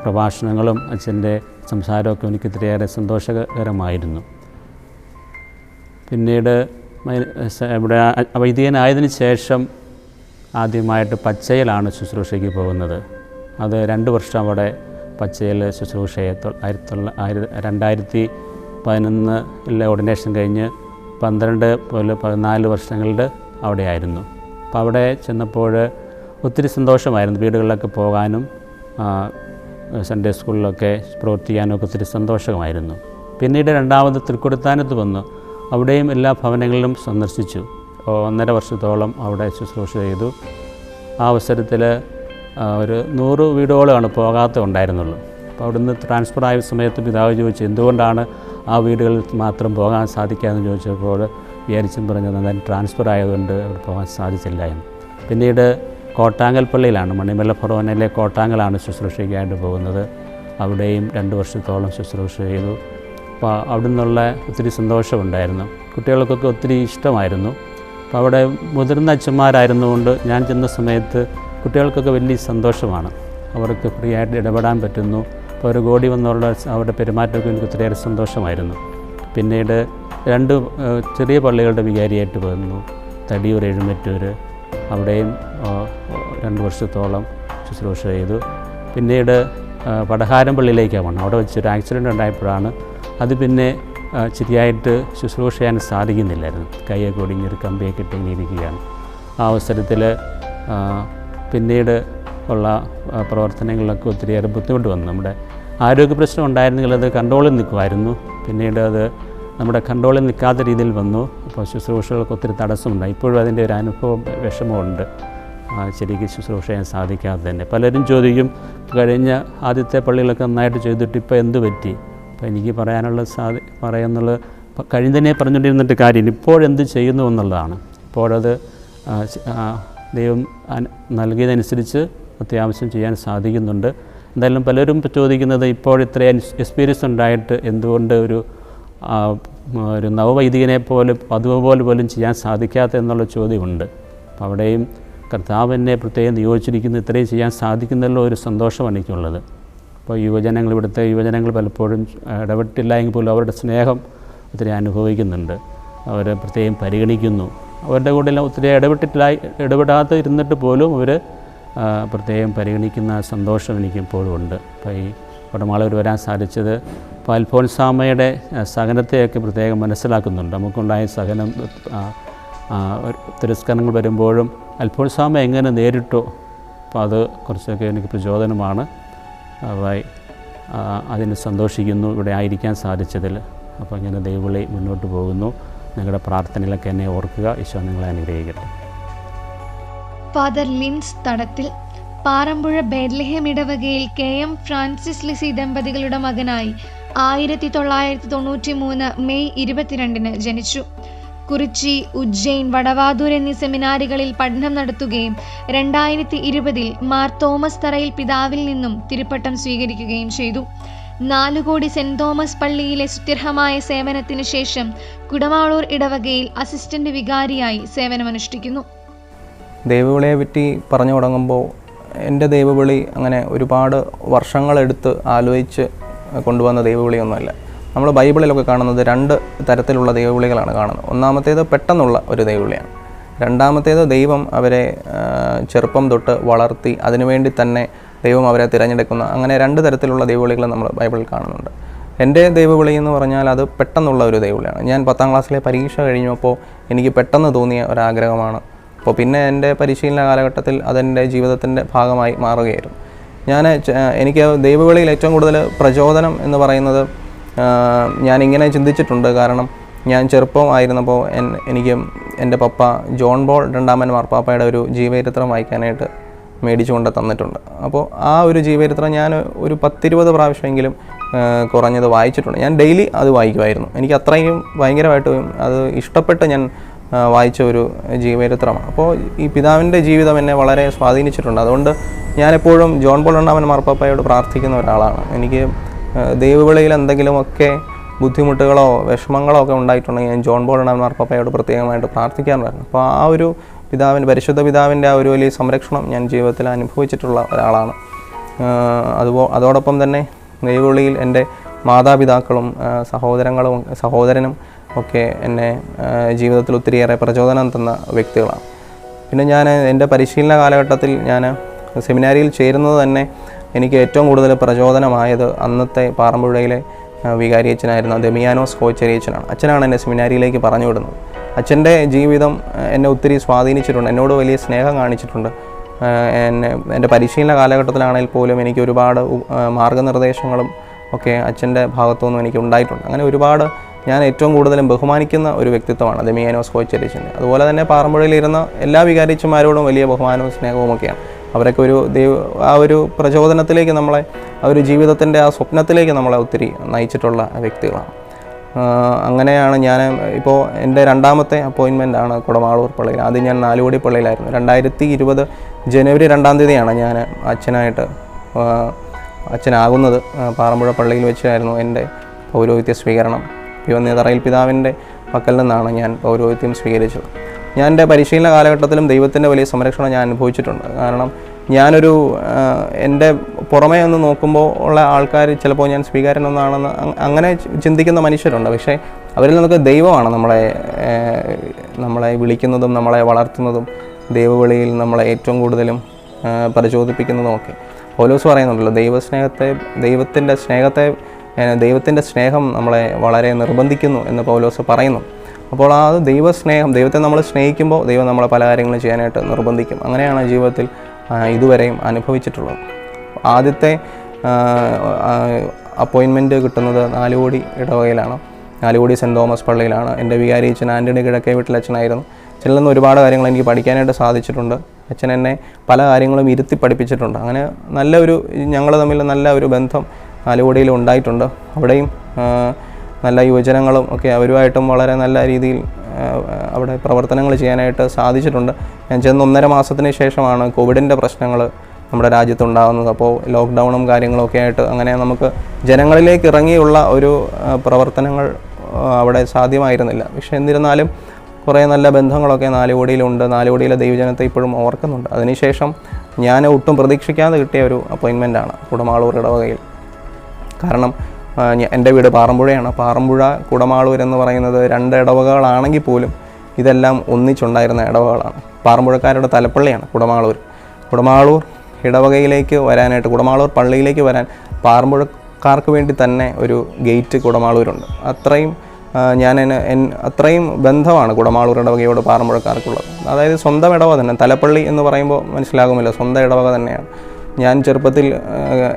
Speaker 4: പ്രഭാഷണങ്ങളും അച്ഛൻ്റെ സംസാരമൊക്കെ എനിക്ക് ഇത്രയേറെ സന്തോഷകരമായിരുന്നു. പിന്നീട് ഇവിടെ വൈദികനായതിനു ശേഷം ആദ്യമായിട്ട് പച്ചയിലാണ് ശുശ്രൂഷയ്ക്ക് പോകുന്നത്. അത് 2 വർഷം അവിടെ പച്ചയിൽ ശുശ്രൂഷയെ 2011 ഓർഡിനേഷൻ കഴിഞ്ഞ് 14 വർഷങ്ങളുടെ അവിടെയായിരുന്നു. അപ്പോൾ അവിടെ ചെന്നപ്പോൾ ഒത്തിരി സന്തോഷമായിരുന്നു. വീടുകളിലൊക്കെ പോകാനും സൺഡേ സ്കൂളിലൊക്കെ പ്രവർത്തിക്കാനും ഒക്കെ ഒത്തിരി സന്തോഷമായിരുന്നു. പിന്നീട് 2ാമത് തൃക്കൊടിത്താനത്ത് വന്നു. അവിടെയും എല്ലാ ഭവനങ്ങളിലും സന്ദർശിച്ചു. 1.5 വർഷത്തോളം അവിടെ ശുശ്രൂഷ ചെയ്തു. ആ അവസരത്തിൽ ഒരു 100 വീടുകളാണ് ഉണ്ടായിരുന്നുള്ളൂ. അപ്പോൾ അവിടുന്ന് ട്രാൻസ്ഫർ ആയ സമയത്ത് പിതാവ് ചോദിച്ചു, എന്തുകൊണ്ടാണ് ആ വീടുകളിൽ മാത്രം പോകാൻ സാധിക്കാമെന്ന് ചോദിച്ചപ്പോൾ വിചാരിച്ചും പറഞ്ഞത് എന്തായാലും ട്രാൻസ്ഫർ ആയതുകൊണ്ട് അവിടെ പോകാൻ സാധിച്ചില്ല എന്ന്. പിന്നീട് കോട്ടാങ്കൽ പള്ളിയിലാണ്, മണിമല ഫൊറോനയിലെ കോട്ടാങ്കലാണ് ശുശ്രൂഷയ്ക്കായിട്ട് പോകുന്നത്. അവിടെയും 2 വർഷത്തോളം ശുശ്രൂഷ ചെയ്തു. അപ്പോൾ അവിടെ നിന്നുള്ള ഒത്തിരി സന്തോഷമുണ്ടായിരുന്നു. കുട്ടികൾക്കൊക്കെ ഒത്തിരി ഇഷ്ടമായിരുന്നു. അപ്പോൾ അവിടെ മുതിർന്ന അച്ഛന്മാരായിരുന്നുകൊണ്ട് ഞാൻ ചെന്ന സമയത്ത് കുട്ടികൾക്കൊക്കെ വലിയ സന്തോഷമാണ്. അവർക്ക് ഫ്രീ ആയിട്ട് ഇടപെടാൻ പറ്റുന്നു. അപ്പോൾ അവർ ഓടി വന്നുള്ള അവരുടെ പെരുമാറ്റമൊക്കെ എനിക്ക് ഒത്തിരിയേറെ സന്തോഷമായിരുന്നു. പിന്നീട് 2 ചെറിയ പള്ളികളുടെ വികാരിയായിട്ട് വന്നു, തടിയൂർ, എഴുമറ്റൂർ. അവിടെയും 2 വർഷത്തോളം ശുശ്രൂഷ ചെയ്തു. പിന്നീട് പടഹാരം പള്ളിയിലേക്കാണ് വന്നത്. അവിടെ വെച്ചൊരു ആക്സിഡൻ്റ് ഉണ്ടായപ്പോഴാണ് അത് പിന്നെ ശരിയായിട്ട് ശുശ്രൂഷ ചെയ്യാൻ സാധിക്കുന്നില്ലായിരുന്നു. കൈയൊക്കെ ഒടിഞ്ഞൊരു കമ്പിയൊക്കെ ഇട്ടിരിക്കുകയാണ്. ആ അവസരത്തിൽ പിന്നീട് ഉള്ള പ്രവർത്തനങ്ങളിലൊക്കെ ഒത്തിരിയേറെ ബുദ്ധിമുട്ട് വന്നു. നമ്മുടെ ആരോഗ്യ പ്രശ്നം ഉണ്ടായിരുന്നെങ്കിൽ അത് കൺട്രോളിൽ നിൽക്കുമായിരുന്നു. പിന്നീട് അത് നമ്മുടെ കൺട്രോളിൽ നിൽക്കാത്ത രീതിയിൽ വന്നു. അപ്പോൾ ശുശ്രൂഷകൾക്ക് ഒത്തിരി തടസ്സമുണ്ടായി. ഇപ്പോഴും അതിൻ്റെ ഒരു അനുഭവം, വിഷമമുണ്ട്. ശരിക്കും ശുശ്രൂഷ ചെയ്യാൻ സാധിക്കാതെ തന്നെ. പലരും ചോദിക്കും, കഴിഞ്ഞ ആദ്യത്തെ പള്ളികളൊക്കെ നന്നായിട്ട് ചെയ്തിട്ട് ഇപ്പോൾ എന്ത് പറ്റി? അപ്പോൾ എനിക്ക് പറയാനുള്ളത് കഴിഞ്ഞതിനെ പറഞ്ഞുകൊണ്ടിരുന്നിട്ട് കാര്യമില്ല. ഇപ്പോഴെന്ത് ചെയ്യുന്നു എന്നുള്ളതാണ്. ഇപ്പോഴത് ദൈവം നൽകിയതനുസരിച്ച് അത്യാവശ്യം ചെയ്യാൻ സാധിക്കുന്നുണ്ട്. എന്തായാലും പലരും ചോദിക്കുന്നത്, ഇപ്പോഴിത്രയും എക്സ്പീരിയൻസ് ഉണ്ടായിട്ട് എന്തുകൊണ്ട് ഒരു നവവൈദികനെ അതുപോലെ പോലും ചെയ്യാൻ സാധിക്കാത്ത എന്നുള്ള ചോദ്യമുണ്ട്. അപ്പോൾ അവിടെയും കർത്താവ് എന്നെ പ്രത്യേകം നിയോഗിച്ചിരിക്കുന്നു, ഇത്രയും ചെയ്യാൻ സാധിക്കുന്നതിലുള്ള ഒരു സന്തോഷമാണ് എനിക്കുള്ളത്. അപ്പോൾ ഇവിടുത്തെ യുവജനങ്ങൾ പലപ്പോഴും ഇടപെട്ടില്ല എങ്കിൽ പോലും അവരുടെ സ്നേഹം ഒത്തിരി അനുഭവിക്കുന്നുണ്ട്. അവരെ പ്രത്യേകം പരിഗണിക്കുന്നു. അവരുടെ കൂടെ എല്ലാം ഒത്തിരി ഇടപെടാതെ ഇരുന്നിട്ട് പോലും അവർ പ്രത്യേകം പരിഗണിക്കുന്ന സന്തോഷം എനിക്കിപ്പോഴും ഉണ്ട്. അപ്പോൾ ഈ പടമാളൂർ വരാൻ സാധിച്ചത് ഇപ്പോൾ അൽഫോൻസാമ്മയുടെ സഹനത്തെയൊക്കെ പ്രത്യേകം മനസ്സിലാക്കുന്നുണ്ട്. നമുക്കുണ്ടായ സഹനം, തിരസ്കരണങ്ങൾ വരുമ്പോഴും അൽഫോൻസാമ്മ എങ്ങനെ നേരിട്ടോ, അപ്പോൾ അത് കുറച്ചൊക്കെ എനിക്ക് പ്രചോദനമാണ്. അതിന് സന്തോഷിക്കുന്നു ഇവിടെ ആയിരിക്കാൻ സാധിച്ചതിൽ. അപ്പോൾ ഇങ്ങനെ ദൈവവിളി മുന്നോട്ട് പോകുന്നു. നിങ്ങളുടെ പ്രാർത്ഥനയിലൊക്കെ എന്നെ ഓർക്കുക. ഈശോ നിങ്ങളെ അനുഗ്രഹിക്കട്ടെ.
Speaker 2: ഫാദർ ലിൻസ് തടത്തിൽ, പാറമ്പുഴ ബേത്ലഹേം ഇടവകയിൽ KM ഫ്രാൻസിസ് ലിസി ദമ്പതികളുടെ മകനായി 1993 മെയ് 22 ജനിച്ചു. കുറിച്ചി, ഉജ്ജയിൻ, വടവാതൂർ എന്നീ സെമിനാറുകളിൽ പഠനം നടത്തുകയും 2020 മാർ തോമസ് തറയിൽ പിതാവിൽ നിന്നും തിരുപ്പട്ടം സ്വീകരിക്കുകയും ചെയ്തു. 4 കോടി സെന്റ് തോമസ് പള്ളിയിലെ സുത്യർഹമായ സേവനത്തിന് ശേഷം കുടമാളൂർ ഇടവകയിൽ അസിസ്റ്റന്റ് വികാരിയായി സേവനമനുഷ്ഠിക്കുന്നു.
Speaker 5: ദൈവവിളിയെ പറ്റി പറഞ്ഞു തുടങ്ങുമ്പോൾ എൻ്റെ ദൈവവിളി അങ്ങനെ ഒരുപാട് വർഷങ്ങളെടുത്ത് ആലോചിച്ച് കൊണ്ടുവന്ന ദൈവവിളിയൊന്നുമല്ല. നമ്മൾ ബൈബിളിലൊക്കെ കാണുന്നത് 2 തരത്തിലുള്ള ദൈവവിളികളാണ് കാണുന്നത്. ഒന്നാമത്തേത് പെട്ടെന്നുള്ള ഒരു ദൈവവിളിയാണ്. രണ്ടാമത്തേത് ദൈവം അവരെ ചെറുപ്പം തൊട്ട് വളർത്തി അതിനുവേണ്ടി തന്നെ ദൈവം അവരെ തിരഞ്ഞെടുക്കുന്ന, അങ്ങനെ 2 തരത്തിലുള്ള ദൈവവിളികൾ നമ്മൾ ബൈബിളിൽ കാണുന്നുണ്ട്. എൻ്റെ ദൈവവിളി എന്ന് പറഞ്ഞാൽ അത് പെട്ടെന്നുള്ള ഒരു ദൈവവിളിയാണ്. ഞാൻ 10ാം ക്ലാസ്സിലെ പരീക്ഷ കഴിഞ്ഞപ്പോൾ എനിക്ക് പെട്ടെന്ന് തോന്നിയ ഒരാഗ്രഹമാണ്. അപ്പോൾ പിന്നെ എൻ്റെ പരിശീലന കാലഘട്ടത്തിൽ അതെൻ്റെ ജീവിതത്തിൻ്റെ ഭാഗമായി മാറുകയായിരുന്നു. എനിക്ക് ദൈവവിളിയിൽ ഏറ്റവും കൂടുതൽ പ്രചോദനം എന്ന് പറയുന്നത് ഞാനിങ്ങനെ ചിന്തിച്ചിട്ടുണ്ട്. കാരണം ഞാൻ ചെറുപ്പമായിരുന്നപ്പോൾ എനിക്ക് എൻ്റെ പപ്പ ജോൺ പോൾ രണ്ടാമൻ മാർപ്പാപ്പയുടെ ഒരു ജീവചരിത്രം വായിക്കാനായിട്ട് മേടിച്ചുകൊണ്ട് തന്നിട്ടുണ്ട്. അപ്പോൾ ആ ഒരു ജീവചരിത്രം ഞാൻ ഒരു 10-20 പ്രാവശ്യമെങ്കിലും കുറഞ്ഞത് വായിച്ചിട്ടുണ്ട്. ഞാൻ ഡെയിലി അത് വായിക്കുമായിരുന്നു. എനിക്ക് അത്രയും ഭയങ്കരമായിട്ട് അത് ഇഷ്ടപ്പെട്ട് ഞാൻ വായിച്ച ഒരു ജീവചരിത്രമാണ്. അപ്പോൾ ഈ പിതാവിൻ്റെ ജീവിതം എന്നെ വളരെ സ്വാധീനിച്ചിട്ടുണ്ട്. അതുകൊണ്ട് ഞാനെപ്പോഴും ജോൺ പോൾ രണ്ടാമൻ മാർപ്പാപ്പയോട് പ്രാർത്ഥിക്കുന്ന ഒരാളാണ്. എനിക്ക് ദൈവവിളിയിൽ എന്തെങ്കിലുമൊക്കെ ബുദ്ധിമുട്ടുകളോ വിഷമങ്ങളോ ഒക്കെ ഉണ്ടായിട്ടുണ്ടെങ്കിൽ ഞാൻ ജോൺ പോൾ രണ്ടാമൻ മാർപ്പാപ്പയോട് പ്രത്യേകമായിട്ട് പ്രാർത്ഥിക്കാറുണ്ടായിരുന്നു. അപ്പോൾ ആ ഒരു പരിശുദ്ധ പിതാവിൻ്റെ ആ ഒരു വലിയ സംരക്ഷണം ഞാൻ ജീവിതത്തിൽ അനുഭവിച്ചിട്ടുള്ള ഒരാളാണ്. അതോടൊപ്പം തന്നെ ദൈവവിളിയിൽ എൻ്റെ മാതാപിതാക്കളും സഹോദരനും ഒക്കെ എന്നെ ജീവിതത്തിൽ ഒത്തിരിയേറെ പ്രചോദനം തന്ന വ്യക്തികളാണ്. പിന്നെ ഞാൻ എൻ്റെ പരിശീലന കാലഘട്ടത്തിൽ ഞാൻ സെമിനാരിയിൽ ചേരുന്നത് തന്നെ എനിക്ക് ഏറ്റവും കൂടുതൽ പ്രചോദനമായത് അന്നത്തെ പാറമ്പുഴയിലെ വികാരി അച്ഛനായിരുന്ന ദമിയാനോസ് കോച്ചേരിയച്ഛനാണ്. അച്ഛനാണ് എന്നെ സെമിനാരിയിലേക്ക് പറഞ്ഞു വിടുന്നത്. അച്ഛൻ്റെ ജീവിതം എന്നെ ഒത്തിരി സ്വാധീനിച്ചിട്ടുണ്ട്, എന്നോട് വലിയ സ്നേഹം കാണിച്ചിട്ടുണ്ട്. എൻ്റെ പരിശീലന കാലഘട്ടത്തിലാണെങ്കിൽ പോലും എനിക്ക് ഒരുപാട് മാർഗനിർദ്ദേശങ്ങളും ഒക്കെ അച്ഛൻ്റെ ഭാഗത്തുനിന്നും എനിക്ക് ഉണ്ടായിട്ടുണ്ട്. അങ്ങനെ ഒരുപാട് ഞാൻ ഏറ്റവും കൂടുതലും ബഹുമാനിക്കുന്ന ഒരു വ്യക്തിത്വമാണ് ദമിയാനോസ് കോച്ചേരിയച്ഛൻ്റെ. അതുപോലെ തന്നെ പാറമ്പുഴയിലിരുന്ന എല്ലാ വികാരിച്ചന്മാരോടും വലിയ ബഹുമാനവും സ്നേഹവും ഒക്കെയാണ്. അവരൊക്കെ ആ ഒരു പ്രചോദനത്തിലേക്ക് നമ്മളെ, ആ ഒരു ജീവിതത്തിൻ്റെ ആ സ്വപ്നത്തിലേക്ക് നമ്മളെ ഒത്തിരി നയിച്ചിട്ടുള്ള വ്യക്തികളാണ്. അങ്ങനെയാണ് ഞാൻ ഇപ്പോൾ എൻ്റെ 2ാമത്തെ അപ്പോയിൻമെൻ്റാണ് കുടമാളൂർ പള്ളിയിൽ. ആദ്യം ഞാൻ നാലുകോടി പള്ളിയിലായിരുന്നു. 2020 ജനുവരി 2-ാം തീയതിയാണ് ഞാൻ അച്ഛനാകുന്നത്. പാറമ്പുഴ പള്ളിയിൽ വെച്ചായിരുന്നു എൻ്റെ പൗരോഹിത്യ സ്വീകരണം. തറയിൽ പിതാവിൻ്റെ പക്കൽ നിന്നാണ് ഞാൻ പൗരോഹിത്യം സ്വീകരിച്ചത്. ഞാൻ എൻ്റെ പരിശീലന കാലഘട്ടത്തിലും ദൈവത്തിൻ്റെ വലിയ സംരക്ഷണം ഞാൻ അനുഭവിച്ചിട്ടുണ്ട്. കാരണം ഞാനൊരു എൻ്റെ പുറമേ ഒന്ന് നോക്കുമ്പോൾ ഉള്ള ആൾക്കാർ ചിലപ്പോൾ ഞാൻ സ്വീകാര്യനൊന്നാണെന്ന് അങ്ങനെ ചിന്തിക്കുന്ന മനുഷ്യരുണ്ട്. പക്ഷേ അവരിൽ നിന്നൊക്കെ ദൈവമാണ് നമ്മളെ വിളിക്കുന്നതും നമ്മളെ വളർത്തുന്നതും ദൈവവിളിയിൽ നമ്മളെ ഏറ്റവും കൂടുതലും പ്രചോദിപ്പിക്കുന്നതും ഒക്കെ. പൗലോസ് പറയുന്നുണ്ടല്ലോ, ദൈവത്തിൻ്റെ സ്നേഹം നമ്മളെ വളരെ നിർബന്ധിക്കുന്നു എന്ന് പൗലോസ് പറയുന്നു. അപ്പോൾ ആ ദൈവത്തെ നമ്മൾ സ്നേഹിക്കുമ്പോൾ ദൈവം നമ്മളെ പല കാര്യങ്ങളും ചെയ്യാനായിട്ട് നിർബന്ധിക്കും. അങ്ങനെയാണ് ജീവിതത്തിൽ ഇതുവരെയും അനുഭവിച്ചിട്ടുള്ളത്. ആദ്യത്തെ അപ്പോയിൻമെൻറ്റ് കിട്ടുന്നത് നാലുകോടി ഇടവകയിലാണ്, നാലുകോടി സെൻറ്റ് തോമസ് പള്ളിയിലാണ്. എൻ്റെ വികാരി അച്ഛൻ ആൻ്റണി കിഴക്കേ വീട്ടിലച്ഛനായിരുന്നു. അച്ഛനിൽ നിന്ന് ഒരുപാട് കാര്യങ്ങൾ എനിക്ക് പഠിക്കാനായിട്ട് സാധിച്ചിട്ടുണ്ട്. അച്ഛൻ എന്നെ പല കാര്യങ്ങളും ഇരുത്തി പഠിപ്പിച്ചിട്ടുണ്ട്. അങ്ങനെ ഞങ്ങൾ തമ്മിൽ നല്ല ഒരു ബന്ധം നാലുകോടിയിൽ ഉണ്ടായിട്ടുണ്ട്. അവിടെയും നല്ല യുവജനങ്ങളും ഒക്കെ അവരുമായിട്ടും വളരെ നല്ല രീതിയിൽ അവിടെ പ്രവർത്തനങ്ങൾ ചെയ്യാനായിട്ട് സാധിച്ചിട്ടുണ്ട്. ഞാൻ ചെന്ന് 1.5 മാസത്തിന് ശേഷമാണ് കോവിഡിൻ്റെ പ്രശ്നങ്ങൾ നമ്മുടെ രാജ്യത്തുണ്ടാകുന്നത്. അപ്പോൾ ലോക്ക്ഡൗണും കാര്യങ്ങളൊക്കെ ആയിട്ട് അങ്ങനെ നമുക്ക് ജനങ്ങളിലേക്ക് ഇറങ്ങിയുള്ള ഒരു പ്രവർത്തനങ്ങൾ അവിടെ സാധ്യമായിരുന്നില്ല. പക്ഷേ എന്നിരുന്നാലും കുറേ നല്ല ബന്ധങ്ങളൊക്കെ നാലുകോടിയിലുണ്ട്. നാലുകോടിയിലെ ദൈവജനത്തെ ഇപ്പോഴും ഓർക്കുന്നുണ്ട്. അതിനുശേഷം ഞാൻ ഒട്ടും പ്രതീക്ഷിക്കാതെ കിട്ടിയ ഒരു അപ്പോയിൻമെൻ്റാണ് കുടമാളൂർ ഇടവകയിൽ. കാരണം എൻ്റെ വീട് പാറമ്പുഴയാണ്. പാറമ്പുഴ കുടമാളൂർ എന്ന് പറയുന്നത് 2 ഇടവകകളാണെങ്കിൽ പോലും ഇതെല്ലാം ഒന്നിച്ചുണ്ടായിരുന്ന ഇടവകകളാണ്. പാറമ്പുഴക്കാരുടെ തലപ്പള്ളിയാണ് കുടമാളൂർ ഇടവകയിലേക്ക് വരാനായിട്ട്, കുടമാളൂർ പള്ളിയിലേക്ക് വരാൻ പാറമ്പുഴക്കാർക്ക് വേണ്ടി തന്നെ ഒരു ഗേറ്റ് കുടമാളൂരുണ്ട്. അത്രയും ബന്ധമാണ് കുടമാളൂർ ഇടവകയോട് പാറമ്പുഴക്കാർക്കുള്ളത്. അതായത് സ്വന്തം ഇടവക തന്നെ. തലപ്പള്ളി എന്ന് പറയുമ്പോൾ മനസ്സിലാകുമല്ലോ, സ്വന്തം ഇടവക തന്നെയാണ്. ഞാൻ ചെറുപ്പത്തിൽ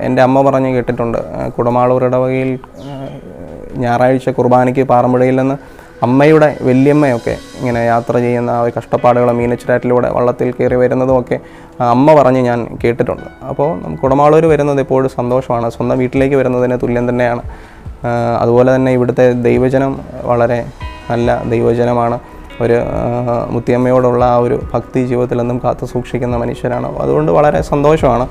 Speaker 5: എൻ്റെ അമ്മ പറഞ്ഞ് കേട്ടിട്ടുണ്ട്, കുടമാളൂർ ഇടവകയിൽ ഞായറാഴ്ച കുർബാനയ്ക്ക് പാറമ്പുഴയിൽ നിന്ന് അമ്മയുടെ വല്യമ്മയൊക്കെ ഇങ്ങനെ യാത്ര ചെയ്യുന്ന ആ കഷ്ടപ്പാടുകൾ മീനച്ചിലാറ്റിലൂടെ വള്ളത്തിൽ കയറി വരുന്നതുമൊക്കെ അമ്മ പറഞ്ഞ് ഞാൻ കേട്ടിട്ടുണ്ട്. അപ്പോൾ കുടമാളൂർ വരുന്നത് എപ്പോഴും സന്തോഷമാണ്. സ്വന്തം വീട്ടിലേക്ക് വരുന്നതിന് തുല്യം തന്നെയാണ്. അതുപോലെ തന്നെ ഇവിടുത്തെ ദൈവജനം വളരെ നല്ല ദൈവജനമാണ്. ഒരു മുത്തിയമ്മയോടുള്ള ആ ഒരു ഭക്തി ജീവിതത്തിൽ നിന്നും കാത്തു സൂക്ഷിക്കുന്ന മനുഷ്യരാണ്. അതുകൊണ്ട് വളരെ സന്തോഷമാണ്.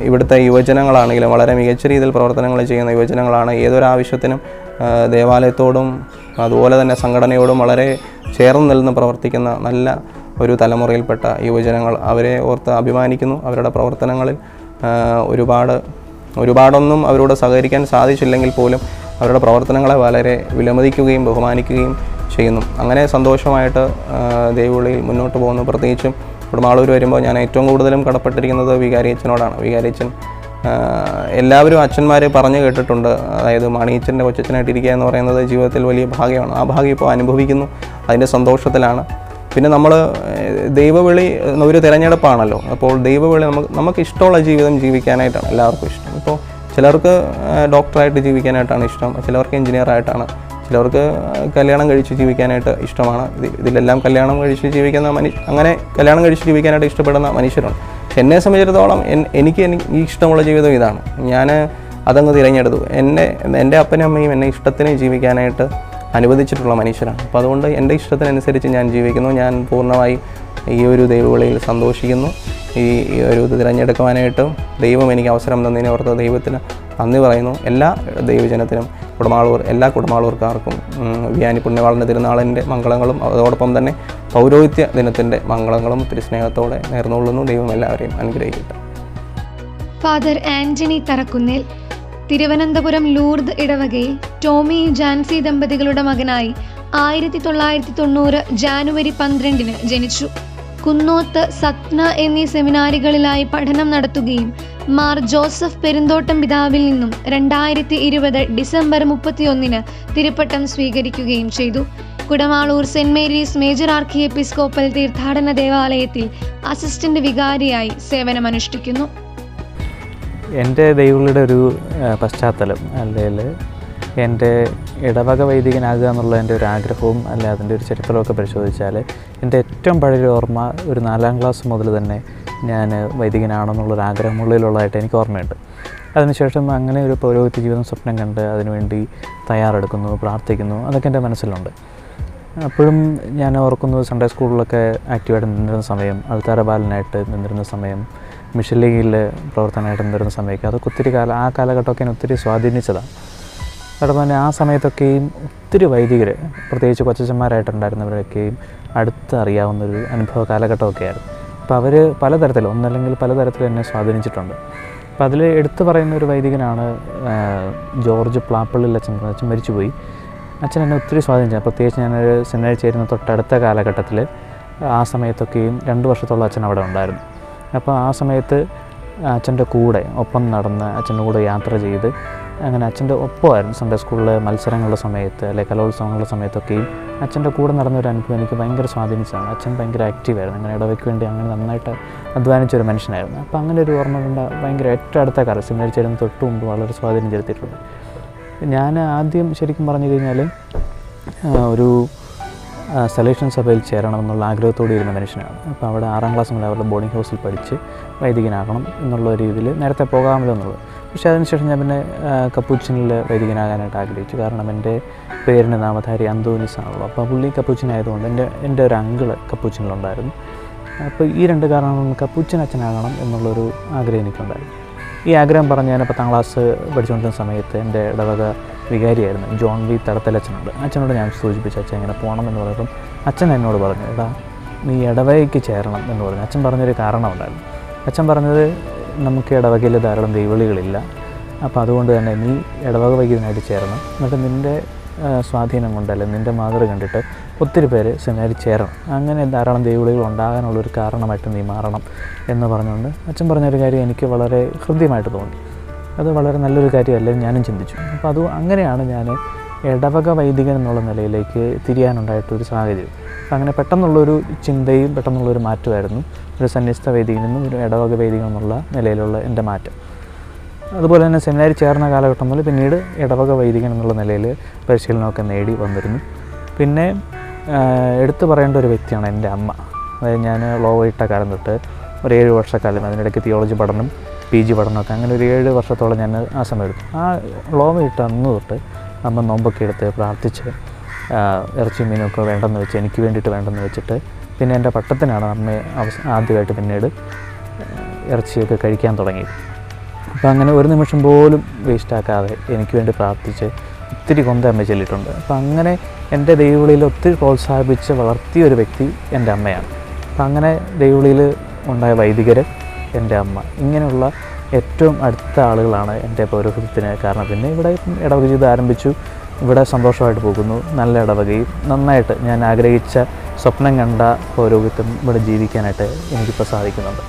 Speaker 5: ഇവിടുത്തെ യുവജനങ്ങളാണെങ്കിലും വളരെ മികച്ച രീതിയിൽ പ്രവർത്തനങ്ങൾ ചെയ്യുന്ന യുവജനങ്ങളാണ്. ഏതൊരാവശ്യത്തിനും ദേവാലയത്തോടും അതുപോലെ തന്നെ സംഘടനയോടും വളരെ ചേർന്ന് നിന്ന് പ്രവർത്തിക്കുന്ന നല്ല ഒരു തലമുറയിൽപ്പെട്ട യുവജനങ്ങൾ. അവരെ ഓർത്ത് അഭിമാനിക്കുന്നു. അവരുടെ പ്രവർത്തനങ്ങളിൽ ഒരുപാടൊന്നും അവരോട് സഹകരിക്കാൻ സാധിച്ചില്ലെങ്കിൽ പോലും അവരുടെ പ്രവർത്തനങ്ങളെ വളരെ വിലമതിക്കുകയും ബഹുമാനിക്കുകയും ചെയ്യുന്നു. അങ്ങനെ സന്തോഷമായിട്ട് ദൈവവിളിയിൽ മുന്നോട്ട് പോകുന്നു. പ്രത്യേകിച്ചും കുടമാളൂർ വരുമ്പോൾ ഞാൻ ഏറ്റവും കൂടുതലും കടപ്പെട്ടിരിക്കുന്നത് വികാരി അച്ഛനോടാണ്. വികാരി അച്ഛൻ എല്ലാവരും അച്ഛന്മാർ പറഞ്ഞു കേട്ടിട്ടുണ്ട്, അതായത് മാണിയച്ഛൻ്റെ കൊച്ചച്ഛനായിട്ടിരിക്കുക എന്ന് പറയുന്നത് ജീവിതത്തിൽ വലിയ ഭാഗ്യമാണ്. ആ ഭാഗ്യം ഇപ്പോൾ അനുഭവിക്കുന്നു, അതിൻ്റെ സന്തോഷത്തിലാണ്. പിന്നെ നമ്മൾ ദൈവവിളി ഒരു തിരഞ്ഞെടുപ്പാണല്ലോ. അപ്പോൾ ദൈവവിളി നമുക്ക് ഇഷ്ടമുള്ള ജീവിതം ജീവിക്കാനായിട്ടാണ് എല്ലാവർക്കും ഇഷ്ടം. ഇപ്പോൾ ചിലർക്ക് ഡോക്ടറായിട്ട് ജീവിക്കാനായിട്ടാണ് ഇഷ്ടം, ചിലർക്ക് എഞ്ചിനീയറായിട്ടാണ്, ചിലർക്ക് കല്യാണം കഴിച്ച് ജീവിക്കാനായിട്ട് ഇഷ്ടമാണ്. ഇതിലെല്ലാം കല്യാണം കഴിച്ച് ജീവിക്കുന്ന അങ്ങനെ കല്യാണം കഴിച്ച് ജീവിക്കാനായിട്ട് ഇഷ്ടപ്പെടുന്ന മനുഷ്യരുണ്ട്. പക്ഷെ എന്നെ സംബന്ധിച്ചിടത്തോളം എനിക്ക് ഈ ഇഷ്ടമുള്ള ജീവിതം ഇതാണ്. ഞാൻ അതങ്ങ് തിരഞ്ഞെടുത്തു. എൻ്റെ അപ്പനും അമ്മയും എന്നെ ഇഷ്ടത്തിന് ജീവിക്കാനായിട്ട് അനുവദിച്ചിട്ടുള്ള മനുഷ്യരാണ്. അപ്പോൾ അതുകൊണ്ട് എൻ്റെ ഇഷ്ടത്തിനനുസരിച്ച് ഞാൻ ജീവിക്കുന്നു. ഞാൻ പൂർണ്ണമായി ഈ ഒരു ദൈവവിളിയിൽ സന്തോഷിക്കുന്നു. ഈ ഒരു ഇത് തിരഞ്ഞെടുക്കുവാനായിട്ട് ദൈവം എനിക്ക് അവസരം തന്നതിനെ ഓർത്ത് ദൈവത്തിന് നന്ദി പറയുന്നു. എല്ലാ ദൈവജനത്തിനും എല്ലാ കുടമാളൂർക്കാർക്കും വിയാനി പുണ്യവാളൻ്റെ തിരുനാളിൻ്റെ മംഗളങ്ങളും അതോടൊപ്പം തന്നെ പൗരോഹിത്യ ദിനത്തിൻ്റെ മംഗളങ്ങളും ഒത്തിരി സ്നേഹത്തോടെ നേർന്നുകൊള്ളുന്നു. ദൈവം എല്ലാവരെയും അനുഗ്രഹിക്കട്ടെ.
Speaker 2: ഫാദർ ആന്റണി തറക്കുന്നേൽ തിരുവനന്തപുരം ലൂർദ് ഇടവകയിൽ ടോമി ജാൻസി ദമ്പതികളുടെ മകനായി 1990 ജാനുവരി 12 ജനിച്ചു. കുന്നോത്ത്, സത്ന എന്നീ സെമിനാരികളിലായി പഠനം നടത്തുകയും മാർ ജോസഫ് പെരുന്തോട്ടം പിതാവിൽ നിന്നും 2020 ഡിസംബർ 31 തിരുപ്പട്ടം സ്വീകരിക്കുകയും ചെയ്തു. Kudamaloor Saint Mary's major archiepiscopal തീർത്ഥാടന ദേവാലയത്തിൽ അസിസ്റ്റന്റ് വികാരിയായി സേവനമനുഷ്ഠിക്കുന്നു.
Speaker 6: എൻ്റെ ദൈവങ്ങളുടെ ഒരു പശ്ചാത്തലം അല്ലെങ്കിൽ എൻ്റെ ഇടവക വൈദികനാകുക എന്നുള്ള എൻ്റെ ഒരു ആഗ്രഹവും അല്ല അതിൻ്റെ ഒരു ചരിത്രമൊക്കെ പരിശോധിച്ചാൽ എൻ്റെ ഏറ്റവും പഴയൊരു ഓർമ്മ ഒരു 4ാം ക്ലാസ് മുതൽ തന്നെ ഞാൻ വൈദികനാണെന്നുള്ളൊരു ആഗ്രഹമുള്ളിലുള്ളതായിട്ട് എനിക്ക് ഓർമ്മയുണ്ട്. അതിനുശേഷം അങ്ങനെ ഒരു പൗരോഹിത്യ ജീവിതം സ്വപ്നം കണ്ട് അതിനുവേണ്ടി തയ്യാറെടുക്കുന്നു, പ്രാർത്ഥിക്കുന്നു, അതൊക്കെ എൻ്റെ മനസ്സിലുണ്ട്. അപ്പോഴും ഞാൻ ഓർക്കുന്നത് സൺഡേ സ്കൂളിലൊക്കെ ആക്റ്റീവായിട്ട് നിന്നിരുന്ന സമയം, അൾത്താര ബാലനായിട്ട് നിന്നിരുന്ന സമയം, മിഷൻ ലീഗിൽ പ്രവർത്തനമായിട്ട് നിന്നിരുന്ന സമയമൊക്കെ അതൊക്കെ ഒത്തിരി ആ കാലഘട്ടമൊക്കെ എന്നെ ഒത്തിരി സ്വാധീനിച്ചതാണ്. അതോടൊപ്പം തന്നെ ആ സമയത്തൊക്കെയും ഒത്തിരി വൈദികർ, പ്രത്യേകിച്ച് കൊച്ചന്മാരായിട്ടുണ്ടായിരുന്നവരൊക്കെയും അടുത്ത് അറിയാവുന്നൊരു അനുഭവ കാലഘട്ടമൊക്കെ ആയിരുന്നു. അപ്പോൾ അവർ പലതരത്തിൽ ഒന്നല്ലെങ്കിൽ പലതരത്തിൽ എന്നെ സ്വാധീനിച്ചിട്ടുണ്ട്. അപ്പോൾ അതിൽ എടുത്തു പറയുന്ന ഒരു വൈദികനാണ് ജോർജ് പ്ലാപ്പള്ളിൽ അച്ഛൻ മരിച്ചുപോയി. അച്ഛൻ എന്നെ ഒത്തിരി സ്വാധീനിച്ചു. പ്രത്യേകിച്ച് ഞാനൊരു സെമിനാരി ചേരുന്ന തൊട്ടടുത്ത കാലഘട്ടത്തിൽ ആ സമയത്തൊക്കെയും 2 വർഷത്തോളം അച്ഛൻ അവിടെ ഉണ്ടായിരുന്നു. അപ്പോൾ ആ സമയത്ത് അച്ഛൻ്റെ കൂടെ ഒപ്പം നടന്ന് അച്ഛൻ്റെ കൂടെ യാത്ര ചെയ്ത് അങ്ങനെ അച്ഛൻ്റെ ഒപ്പമായിരുന്നു സൺഡേ സ്കൂളിലെ മത്സരങ്ങളുടെ സമയത്ത് അല്ലെങ്കിൽ കലോത്സവങ്ങളുടെ സമയത്തൊക്കെയും അച്ഛൻ്റെ കൂടെ നടന്നൊരു അനുഭവം എനിക്ക് ഭയങ്കര സ്വാധീനിച്ചതാണ്. അച്ഛൻ ഭയങ്കര ആക്റ്റീവായിരുന്നു, അങ്ങനെ ഇടവയ്ക്ക് വേണ്ടി അങ്ങനെ നന്നായിട്ട് അധ്വാനിച്ചൊരു മനുഷ്യനായിരുന്നു. അപ്പോൾ അങ്ങനെ ഒരു ഓർമ്മ കൊണ്ട് ഭയങ്കര ഏറ്റവും അടുത്ത കാലം സെമിനാരി ചേരുന്ന തൊട്ട് മുമ്പ് വളരെ സ്വാധീനം ചെലുത്തിയിട്ടുണ്ട്. ഞാൻ ആദ്യം ശരിക്കും പറഞ്ഞു കഴിഞ്ഞാൽ ഒരു സലേഷൻ സഭയിൽ ചേരണമെന്നുള്ള ആഗ്രഹത്തോടെ ഇരുന്ന മനുഷ്യനാണ്. അപ്പോൾ അവിടെ 6ാം ക്ലാസ് മുതൽ അവരുടെ ബോർഡിംഗ് ഹൗസിൽ പഠിച്ച് വൈദികനാകണം എന്നുള്ള രീതിയിൽ നേരത്തെ പോകാമല്ലോ എന്നുള്ളത്. പക്ഷേ അതിനുശേഷം ഞാൻ പിന്നെ കപ്പൂച്ചിനിൽ വൈദികനാകാനായിട്ട് ആഗ്രഹിച്ചു. കാരണം എൻ്റെ പേരിൻ്റെ നാമധാരി അന്തോനീസ് ആണല്ലോ. അപ്പോൾ പുള്ളി കപ്പൂച്ചിനായതുകൊണ്ട് എൻ്റെ ഒരു അങ്കിള് കപ്പൂച്ചിനിലുണ്ടായിരുന്നു. അപ്പോൾ ഈ 2 കാരണം കപ്പൂച്ചിൻ അച്ഛനാകണം എന്നുള്ളൊരു ആഗ്രഹം എനിക്കുണ്ടായിരുന്നു. ഈ ആഗ്രഹം പറഞ്ഞ് ഞാൻ 10ാം ക്ലാസ് പഠിച്ചുകൊണ്ടിരുന്ന സമയത്ത് എൻ്റെ ഇടവക വികാരിയായിരുന്നു ജോൺ വി തടത്തലച്ഛനുണ്ട്. അച്ഛനോട് ഞാൻ സൂചിപ്പിച്ചു അച്ഛൻ ഇങ്ങനെ പോകണമെന്ന് പറയുമ്പം അച്ഛൻ എന്നോട് പറഞ്ഞു, എടാ നീ ഇടവകയ്ക്ക് ചേരണം എന്ന് പറഞ്ഞു. അച്ഛൻ പറഞ്ഞൊരു കാരണമുണ്ടായിരുന്നു. അച്ഛൻ പറഞ്ഞത് നമുക്ക് ഇടവകയിൽ ധാരാളം ദൈവവിളികളില്ല, അപ്പോൾ അതുകൊണ്ട് തന്നെ നീ ഇടവക വൈദികനായിട്ട് ചേരണം, എന്നിട്ട് നിൻ്റെ സ്വാധീനം കൊണ്ട് അല്ലെങ്കിൽ നിൻ്റെ മാതൃ കണ്ടിട്ട് ഒത്തിരി പേര് സെമിനാരി ചേരണം, അങ്ങനെ ധാരാളം ദൈവവിളികൾ ഉണ്ടാകാനുള്ളൊരു കാരണമായിട്ട് നീ മാറണം എന്ന് പറഞ്ഞുകൊണ്ട് അച്ഛൻ പറഞ്ഞൊരു കാര്യം എനിക്ക് വളരെ ഹൃദ്യമായിട്ട് തോന്നി. അത് വളരെ നല്ലൊരു കാര്യമല്ലേ ഞാനും ചിന്തിച്ചു. അപ്പോൾ അങ്ങനെയാണ് ഞാൻ ഇടവക വൈദികൻ എന്നുള്ള നിലയിലേക്ക് തിരിയാനുണ്ടായിട്ടൊരു സാഹചര്യം. അപ്പം അങ്ങനെ പെട്ടെന്നുള്ളൊരു ചിന്തയും പെട്ടെന്നുള്ളൊരു മാറ്റമായിരുന്നു ഒരു സന്യസ്ത വൈദികനിൽ നിന്നും ഒരു ഇടവക വൈദികൻ എന്നുള്ള നിലയിലുള്ള എൻ്റെ മാറ്റം. അതുപോലെ തന്നെ സെമിനാരി ചേർന്ന കാലഘട്ടം മുതൽ പിന്നീട് ഇടവക വൈദികൻ എന്നുള്ള നിലയിൽ പരിശീലനമൊക്കെ നേടി വന്നിരുന്നു. പിന്നെ എടുത്തു പറയേണ്ട ഒരു വ്യക്തിയാണ് എൻ്റെ അമ്മ. അതായത് ഞാൻ ലോ ഇട്ട കാലം തൊട്ട് ഒരു 7 വർഷക്കാലം, അതിനിടയ്ക്ക് തിയോളജി പഠനം, PG പഠനമൊക്കെ, അങ്ങനെ ഒരു 7 വർഷത്തോളം ഞാൻ ആ സമയം എടുത്തു. ആ ലോ ഇട്ട അന്ന് തൊട്ട് അമ്മ നോമ്പൊക്കെ എടുത്ത് പ്രാർത്ഥിച്ച് ഇറച്ചി മീനൊക്കെ വേണ്ടെന്ന് വെച്ച് എനിക്ക് വേണ്ടിയിട്ട് വേണ്ടെന്ന് വെച്ചിട്ട് പിന്നെ എൻ്റെ പട്ടത്തിനാണ് അമ്മ ആദ്യമായിട്ട് പിന്നീട് ഇറച്ചിയൊക്കെ കഴിക്കാൻ തുടങ്ങിയത്. അപ്പോൾ അങ്ങനെ ഒരു നിമിഷം പോലും വേസ്റ്റാക്കാതെ എനിക്ക് വേണ്ടി പ്രാർത്ഥിച്ച് ഒത്തിരി കൊന്ത അമ്മ ചൊല്ലിയിട്ടുണ്ട്. അപ്പോൾ അങ്ങനെ എൻ്റെ ദൈവവിളിയിൽ ഒത്തിരി പ്രോത്സാഹിപ്പിച്ച് വളർത്തിയ ഒരു വ്യക്തി എൻ്റെ അമ്മയാണ്. അപ്പം അങ്ങനെ ദൈവവിളിയിൽ ഉണ്ടായ വൈദികർ, എൻ്റെ അമ്മ, ഇങ്ങനെയുള്ള ഏറ്റവും അടുത്ത ആളുകളാണ് എൻ്റെ പൗരോഹിത്യത്തിന് കാരണം. പിന്നെ ഇവിടെ ഇടവക ജീവിതം ആരംഭിച്ചു, ഇവിടെ സന്തോഷമായിട്ട് പോകുന്നു, നല്ല ഇടവകയും നന്നായിട്ട് ഞാൻ ആഗ്രഹിച്ച സ്വപ്നം കണ്ട പൗരോഹിത്യം ഇവിടെ ജീവിക്കാനായിട്ട് എനിക്കിപ്പോൾ സാധിക്കുന്നുണ്ട്.